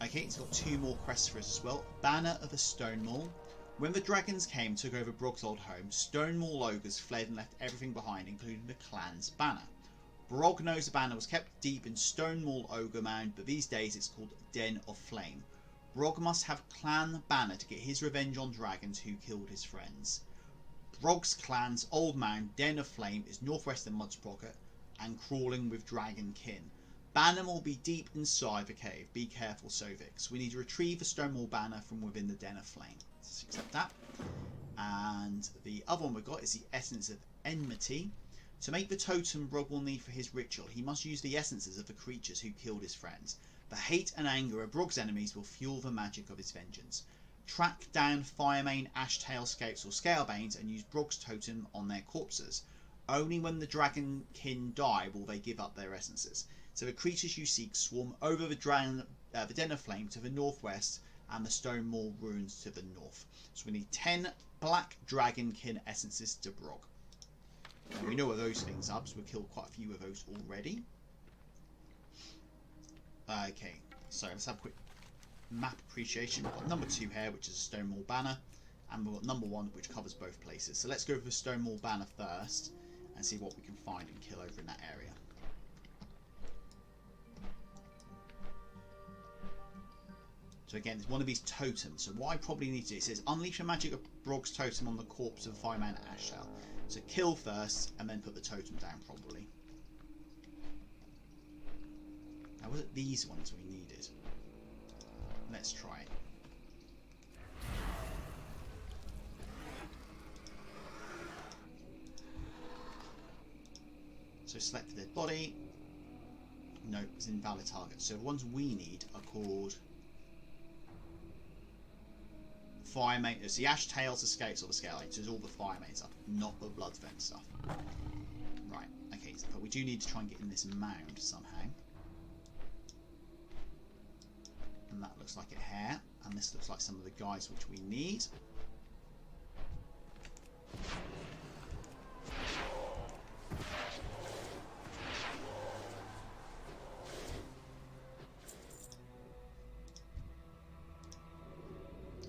Okay, it's got 2 more quests for us as well. Banner of the Stone Maul. When the dragons came and took over Brog's old home, Stone Maul ogres fled and left everything behind, including the clan's banner. Brog knows the banner was kept deep in Stone Maul Ogre Mound, but these days it's called Den of Flame. Brog must have clan banner to get his revenge on dragons who killed his friends. Brog's clan's old mound, Den of Flame, is northwest of Mudsprocket and crawling with dragon kin. Banner will be deep inside the cave. Be careful, Sovik. So we need to retrieve the Stone Maul banner from within the Den of Flame. Let's accept that. And the other one we've got is the Essence of Enmity. To make the totem Brog will need for his ritual, he must use the essences of the creatures who killed his friends. The hate and anger of Brog's enemies will fuel the magic of his vengeance. Track down Firemane, Ashtail, Scapes or Scalebanes and use Brog's totem on their corpses. Only when the dragon kin die will they give up their essences. So the creatures you seek swarm over the Den of Flame to the northwest and the Stone Maul ruins to the north. So we need 10 black dragon kin essences to Brog. And we know what those things are, because we've killed quite a few of those already. Okay, so let's have a quick map appreciation. We've got number 2 here, which is a Stone Maul banner, and we've got number 1, which covers both places. So let's go for the Stone Maul banner first, and see what we can find and kill over in that area. So again, it's one of these totems. So what I probably need to do, it says unleash the magic of Brog's totem on the corpse of Fireman Ashtail. So kill first, and then put the totem down probably. Now was it these ones we needed? Let's try it. So select the dead body. No, it's invalid target. So the ones we need are called Firemane. It's the Ashtails, the Scapes, or the Scalebanes. So it's all the Firemane stuff, not the Bloodvent stuff. Right, okay, but we do need to try and get in this mound somehow. And that looks like a hare, and this looks like some of the guys which we need.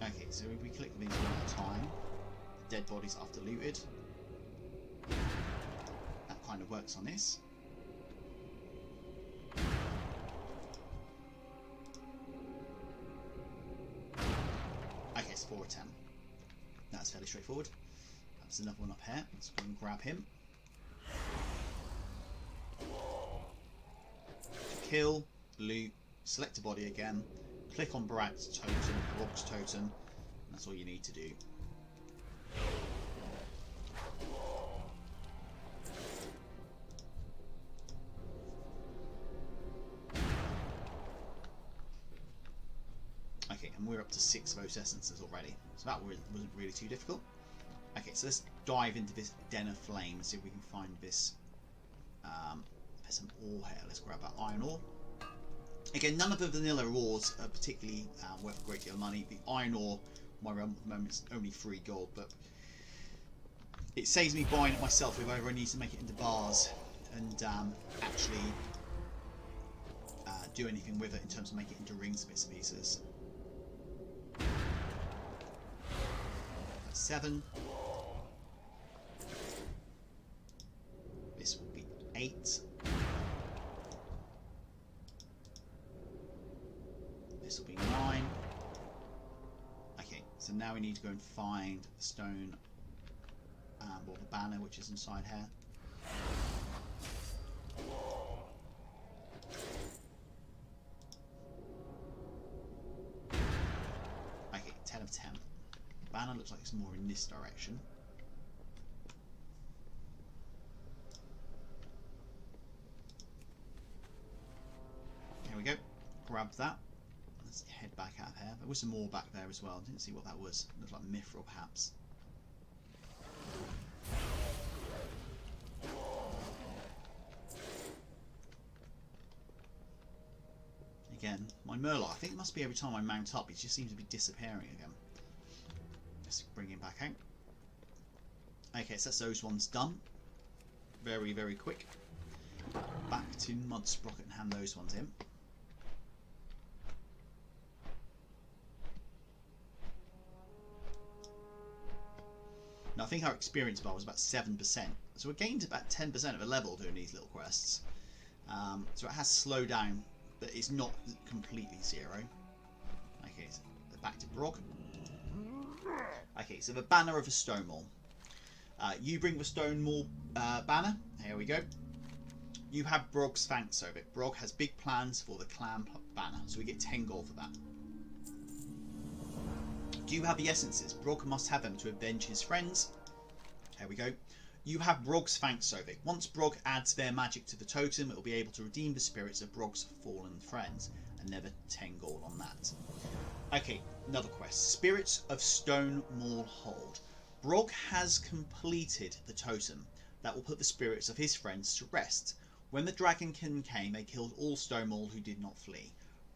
Okay, so if we click these one at a time, the dead bodies after looted. That kind of works on this. Okay, it's 4 of 10. That's fairly straightforward. That's another one up here. Let's go and grab him. Kill, loot, select a body again, click on Brag's totem, Brog's totem, and that's all you need to do. Okay, and we're up to 6 of those essences already, so that wasn't really too difficult. Okay, so let's dive into this Den of Flames, see if we can find this. There's some ore here. Let's grab that iron ore. Again, none of the vanilla ores are particularly worth a great deal of money. The iron ore, my realm at the moment, is only 3 gold, but it saves me buying it myself if I ever need to make it into bars and actually do anything with it in terms of making it into rings, bits and pieces. That's 7. This will be 8. This will be 9. Okay, so now we need to go and find the stone, well, the banner which is inside here. Okay, 10 of 10. Banner looks like it's more in this direction. Here we go. Grab that. Let's head back out of here. There was some more back there as well. Didn't see what that was. Looked like mithril, perhaps. Again, my Murloc. I think it must be every time I mount up, it just seems to be disappearing again. Let's bring him back out. Okay, so that's those ones done. Very, very quick. Back to Mud Sprocket and hand those ones in. Now I think our experience bar was about 7%, so we gained about 10% of a level doing these little quests. So it has slowed down, but it's not completely 0. Okay, so back to Brog. Okay, so the banner of a stone maul. You bring the stone maul banner. Here we go. You have Brog's thanks over it. Brog has big plans for the clan banner, so we get 10 gold for that. Do you have the essences? Brog must have them to avenge his friends. Here we go. You have Brog's thanks Sovik. Once Brog adds their magic to the totem, it will be able to redeem the spirits of Brog's fallen friends. Another 10 gold on that. Okay, another quest. Spirits of Stone Maul Hold. Brog has completed the totem that will put the spirits of his friends to rest. When the Dragonkin came, they killed all Stone Maul who did not flee.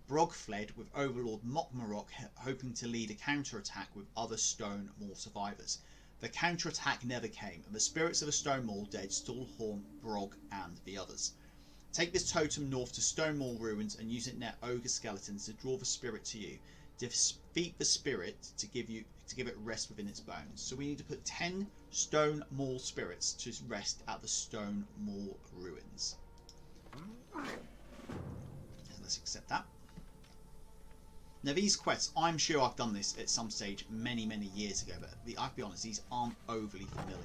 Brog fled with Overlord Mokmarok, hoping to lead a counterattack with other Stone Maul survivors. The counterattack never came, and the spirits of the Stone Maul dead still haunt Brog and the others. Take this totem north to Stone Maul ruins and use it near ogre skeletons to draw the spirit to you. Defeat the spirit to give it rest within its bones. So we need to put 10 Stone Maul spirits to rest at the Stone Maul ruins. And let's accept that. Now these quests, I'm sure I've done this at some stage many years ago, but I have to be honest, these aren't overly familiar.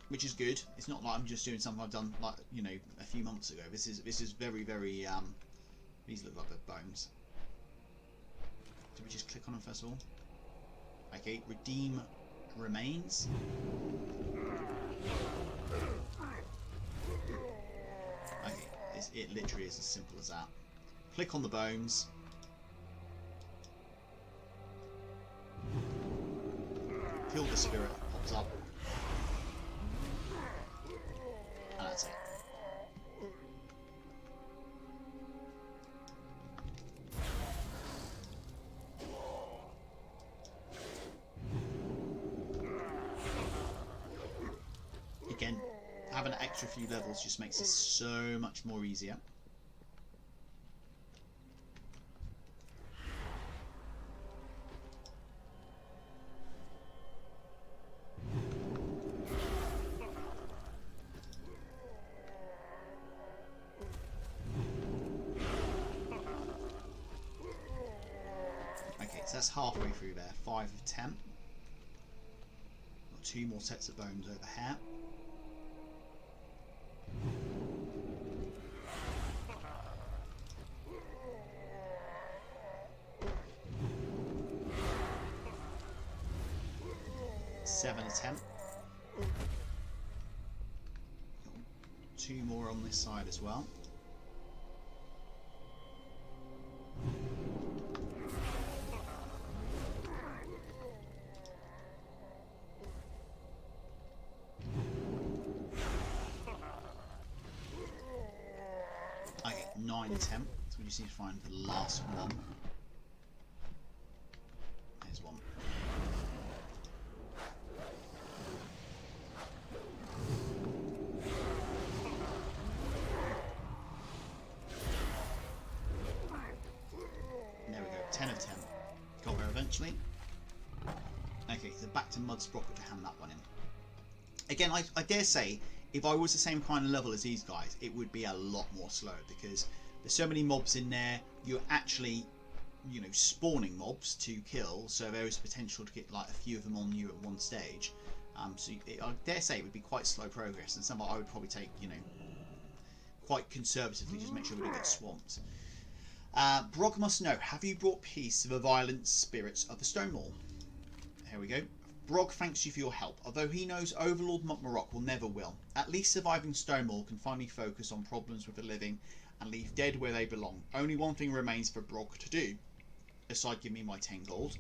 Which is good. It's not like I'm just doing something I've done like, you know, a few months ago. This is very these look like the bones. Did we just click on them first of all? Okay, redeem remains. Okay, it literally is as simple as that. Click on the bones. Kill the spirit, pops up. And that's it. Again, having an extra few levels just makes this so much more easier. Okay, so that's halfway through there. 5 of 10. Got 2 more sets of bones over here. Seven of 10. 2 more on this side as well. 9 attempt. So we just need to find the last one. There's one. There we go. 10 of 10. Got there eventually. Okay, so back to Mud Sprocket to hand that one in. Again, I dare say, if I was the same kind of level as these guys, it would be a lot more slow because there's so many mobs in there. You're actually, you know, spawning mobs to kill, so there is potential to get like a few of them on you at one stage. So I dare say it would be quite slow progress, and some I would probably take, you know, quite conservatively, just make sure we don't get swamped. Brog must know, have you brought peace to the violent spirits of the Stonewall? Here we go. Brog thanks you for your help, although he knows Overlord Muckmarok will never will. At least surviving Stonewall can finally focus on problems with the living and leave dead where they belong. Only one thing remains for Brog to do. Aside, give me my 10 gold.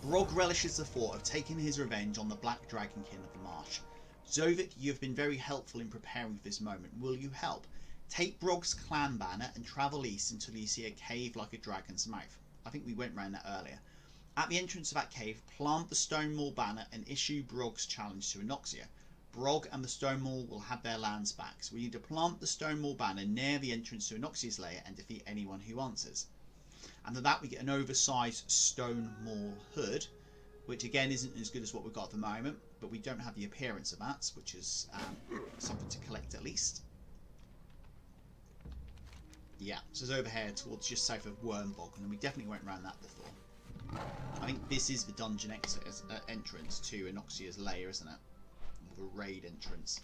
Brog relishes the thought of taking his revenge on the Black Dragonkin of the Marsh. Sovik, you have been very helpful in preparing for this moment. Will you help? Take Brog's clan banner and travel east until you see a cave like a dragon's mouth. I think we went round that earlier. At the entrance of that cave, plant the Stonewall banner and issue Brog's challenge to Enoxia. Brog and the Stonewall will have their lands back, so we need to plant the Stonewall banner near the entrance to Enoxia's lair and defeat anyone who answers. And with that we get an oversized Stonewall hood, which again isn't as good as what we've got at the moment, but we don't have the appearance of that, which is something to collect at least. Yeah, so it's over here towards just south of Wormbog, and we definitely went around that before. I think this is the dungeon entrance to Enoxia's lair, isn't it? The raid entrance.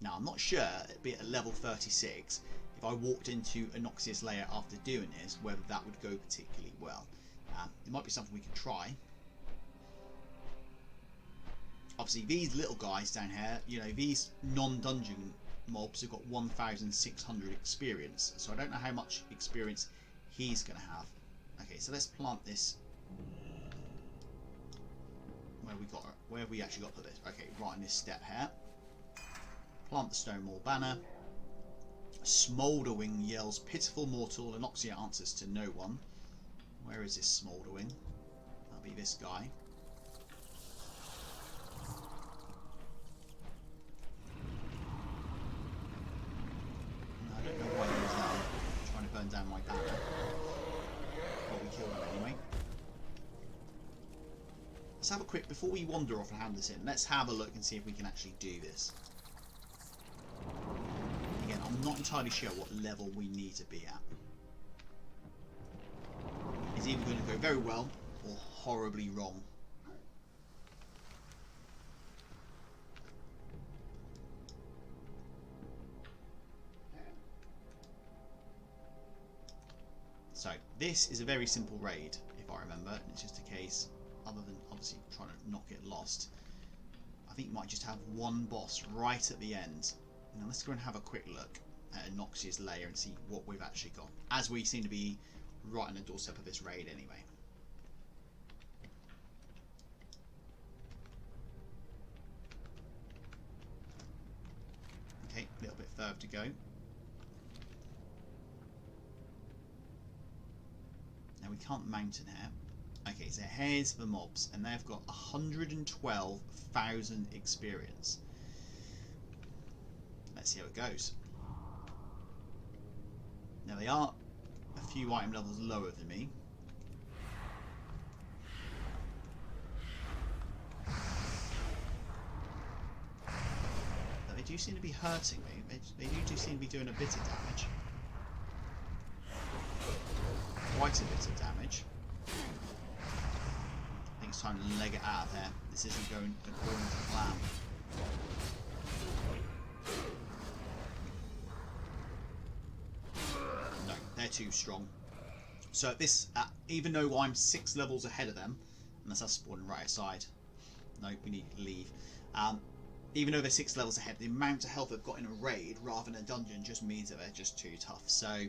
Now, I'm not sure, be at level 36, if I walked into Enoxia's lair after doing this, whether that would go particularly well. It might be something we could try. Obviously, these little guys down here, you know, these non-dungeon mobs have got 1,600 experience, so I don't know how much experience he's going to have. Okay, so let's plant this. Where have we actually got for this? Okay, right in this step here. Plant the Stonewall banner. Smoulderwing yells, pitiful mortal. Enoxia answers to no one. Where is this Smoulderwing? That'll be this guy. I don't know why he was there. Trying to burn down my banner. But we killed him anyway. Let's have a quick, before we wander off and hand this in, let's have a look and see if we can actually do this. Again, I'm not entirely sure what level we need to be at. It's either going to go very well or horribly wrong. So, this is a very simple raid, if I remember, and it's just a case, other than obviously trying to not get lost, I think you might just have one boss right at the end. Now let's go and have a quick look at Enoxia's lair and see what we've actually got, as we seem to be right on the doorstep of this raid anyway. Okay, a little bit further to go. Now we can't mount in here. Okay, so here's the mobs, and they've got 112,000 experience. Let's see how it goes. Now they are a few item levels lower than me. But they do seem to be hurting me. They do seem to be doing a bit of damage. Quite a bit of damage. I think it's time to leg it out of there. This isn't going according to plan. No, they're too strong. So at this, even though I'm 6 levels ahead of them, unless I'm spawning right aside. No, we need to leave. Even though they're 6 levels ahead, the amount of health they've got in a raid rather than a dungeon just means that they're just too tough. So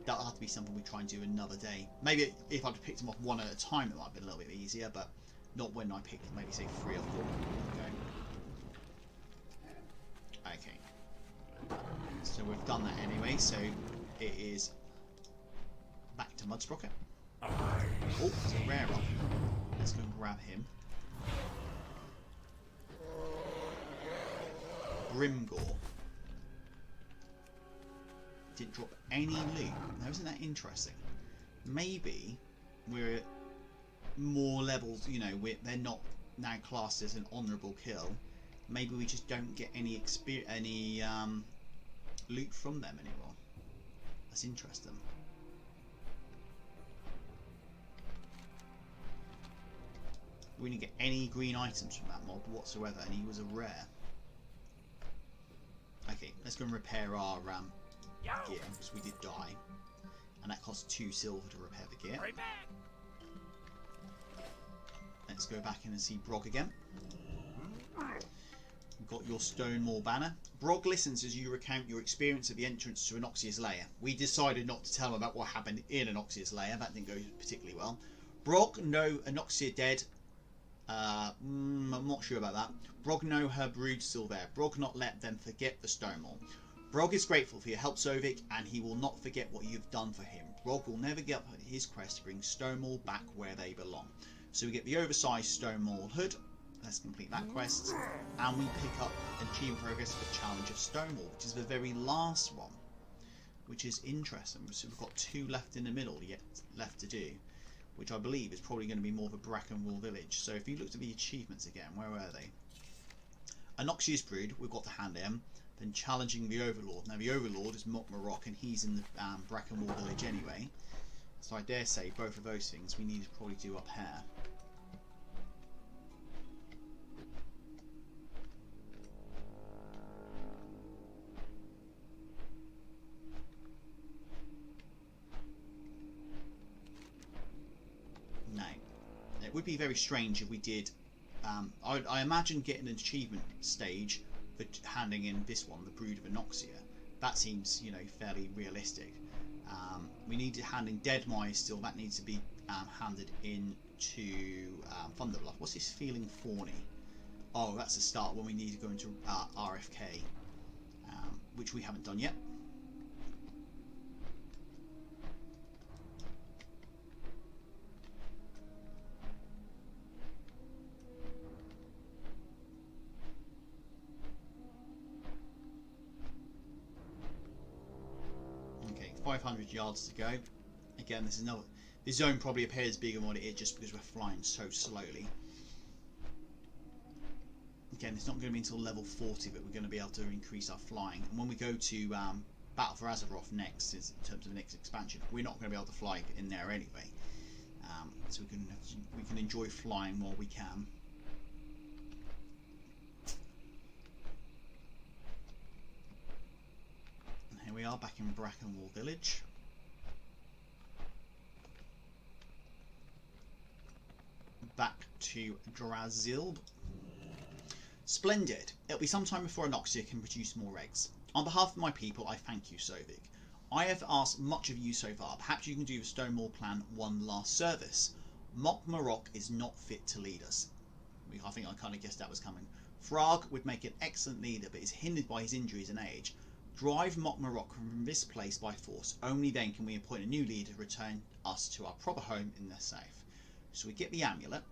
that'll have to be something we try and do another day. Maybe if I'd picked them off one at a time, it might have been a little bit easier, but Not when I picked, maybe say 3 or 4 ago. Okay. So we've done that anyway, so it is back to Mudsprocket. Oh, it's a rare up. Let's go and grab him. Grimgore. Didn't drop any loot. Now, isn't that interesting? Maybe we're more levels, you know, they're not now classed as an honourable kill. Maybe we just don't get any loot from them anymore. That's interesting. We didn't get any green items from that mob whatsoever, and he was a rare. Okay, let's go and repair our gear, because we did die. And that cost 2 silver to repair the gear. Right back. Let's go back in and see Brog again. We've got your Stonewall banner. Brog listens as you recount your experience of the entrance to Anoxia's lair. We decided not to tell him about what happened in Anoxia's lair. That didn't go particularly well. Brog, no, Anoxia dead. I'm not sure about that. Brog, no, her brood's still there. Brog, not let them forget the Stonewall. Brog is grateful for your help, Sovik, and he will not forget what you've done for him. Brog will never give up his quest to bring Stonewall back where they belong. So we get the oversized Stonewall hood. Let's complete that quest. And we pick up achievement progress for Challenge of Stonewall, which is the very last one. Which is interesting. So we've got 2 left in the middle yet left to do. Which I believe is probably going to be more of a Brackenwall village. So if you looked at the achievements again, where were they? Anoxia's Brood, we've got to hand him. Then challenging the Overlord. Now the Overlord is Mok Marok, and he's in the Brackenwall village anyway. So I dare say both of those things we need to probably do up here. No. It would be very strange if we did. I imagine getting an achievement stage for handing in this one, the Brood of Anoxia. That seems, you know, fairly realistic. We need to hand in Deadmire still. That needs to be handed in to Thunderbluff. What's this feeling fawny? Oh, that's the start when we need to go into RFK, which we haven't done yet. Okay, 500 yards to go. Again, this zone probably appears bigger than what it is just because we're flying so slowly. Again, it's not going to be until level 40 that we're going to be able to increase our flying. And when we go to Battle for Azeroth next, in terms of the next expansion, we're not going to be able to fly in there anyway. So we can enjoy flying while we can. And here we are back in Brackenwall Village. Back to Drazil. Splendid. It'll be some time before Anoxia can produce more eggs. On behalf of my people, I thank you, Sovik. I have asked much of you so far. Perhaps you can do the Stonewall plan one last service. Mok Marok is not fit to lead us. I think I kind of guessed that was coming. Thrag would make an excellent leader, but is hindered by his injuries and age. Drive Mok Marok from this place by force. Only then can we appoint a new leader to return us to our proper home in the south. So we get the amulet,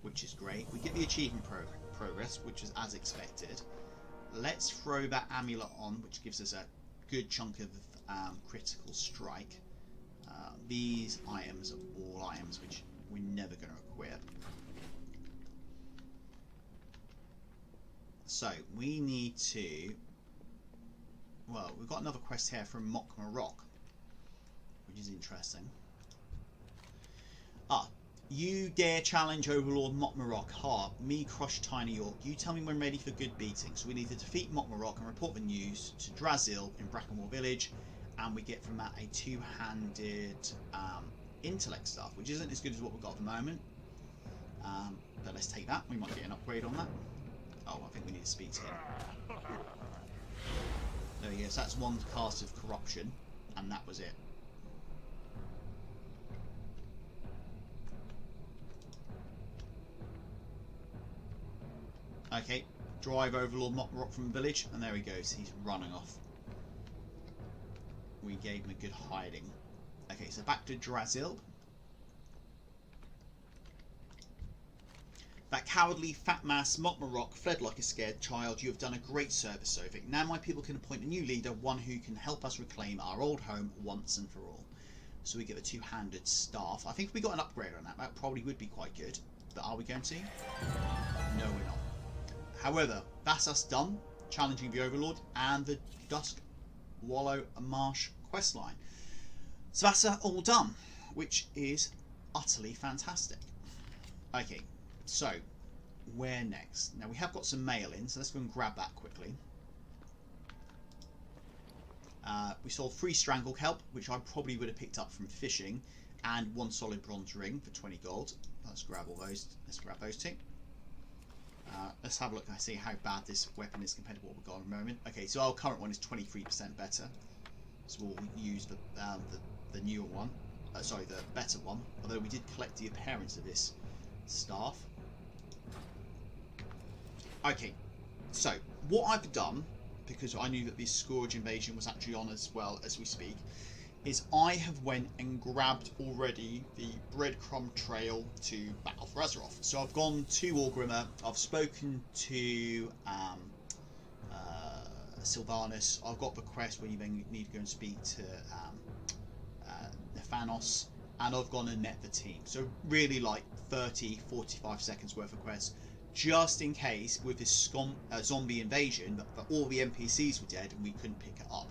which is great. We get the achievement progress, which is as expected. Let's throw that amulet on, which gives us a good chunk of critical strike. These items are all items which we're never going to equip. So we need to. Well, we've got another quest here from Mok Marok, which is interesting. You dare challenge Overlord Mok Marok. Ha, me crush Tiny Orc. You tell me when ready for good beating. So we need to defeat Mok Marok and report the news to Drazil in Brackenwall Village. And we get from that a 2-handed intellect staff, which isn't as good as what we've got at the moment. But let's take that. We might get an upgrade on that. Oh, I think we need to speak to him. There he is. That's one cast of corruption. And that was it. Okay, drive Overlord Rock from the village, and there he goes. He's running off. We gave him a good hiding. Okay, so back to Drazil. That cowardly fat mass Mokmarok fled like a scared child. You have done a great service, Sovik. Now my people can appoint a new leader, one who can help us reclaim our old home once and for all. So we get a two-handed staff. I think if we got an upgrade on that, that probably would be quite good. But are we going to? No, we're not. However, that's us done. Challenging the Overlord and the Dustwallow Marsh questline. So that's all done, which is utterly fantastic. Okay. So, where next? Now we have got some mail in, so let's go and grab that quickly. We saw 3 strangle kelp, which I probably would have picked up from fishing, and 1 solid bronze ring for 20 gold. Let's grab all those. Let's grab those 2. Let's have a look and see how bad this weapon is compared to what we've got at the moment. Okay, so our current one is 23% better. So we'll use the newer one. Sorry, the better one. Although we did collect the appearance of this staff. Okay, so what I've done, because I knew that this Scourge invasion was actually on as well as we speak, is I have went and grabbed already the breadcrumb trail to Battle for Azeroth. So I've gone to Orgrimmar, I've spoken to Sylvanas, I've got the quest where you then need to go and speak to Nephanos, and I've gone and met the team. So really like 30-45 seconds worth of quests, just in case with this zombie invasion that all the NPCs were dead and we couldn't pick it up.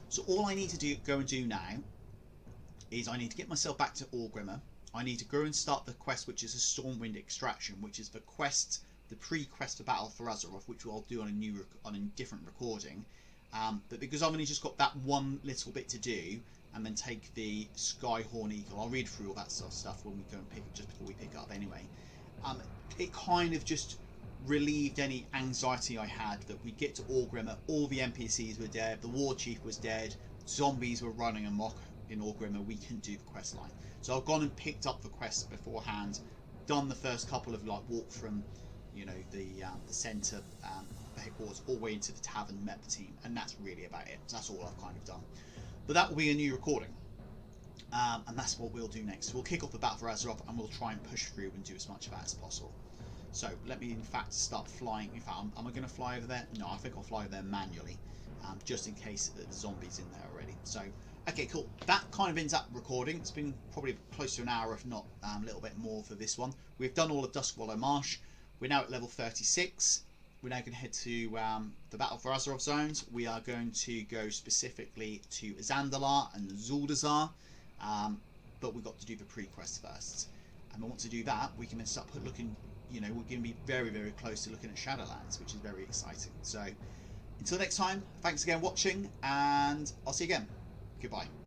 So all I need to go and do now is I need to get myself back to Orgrimmar. I need to go and start the quest, which is a Stormwind Extraction, which is the quest, the pre-quest for Battle for Azeroth, which I'll do on a different recording. But because I've only just got that one little bit to do, and then take the Skyhorn Eagle, I'll read through all that sort of stuff when we go and pick it, just before we pick it up anyway. It kind of just relieved any anxiety I had that we'd get to Orgrimmar, all the NPCs were dead, the War Chief was dead, zombies were running amok in Orgrimmar, we couldn't do the quest line. So I've gone and picked up the quest beforehand, done the first couple of like walk from, you know, the centre headquarters all the way into the tavern, met the team, and that's really about it. So that's all I've kind of done. But that will be a new recording. And that's what we'll do next. We'll kick off the Battle for Azeroth and we'll try and push through and do as much of that as possible. So let me in fact start flying. In fact, am I going to fly over there? No, I think I'll fly over there manually, just in case the zombies in there already. So, okay, cool. That kind of ends up recording. It's been probably close to an hour, if not a little bit more for this one. We've done all of Dustwallow Marsh. We're now at level 36. We're now going to head to the Battle for Azeroth zones. We are going to go specifically to Zandalar and Zuldazar. But we've got to do the pre-quest first. And once we do that, we can then start looking, you know, we're going to be very, very close to looking at Shadowlands, which is very exciting. So, until next time, thanks again for watching, and I'll see you again. Goodbye.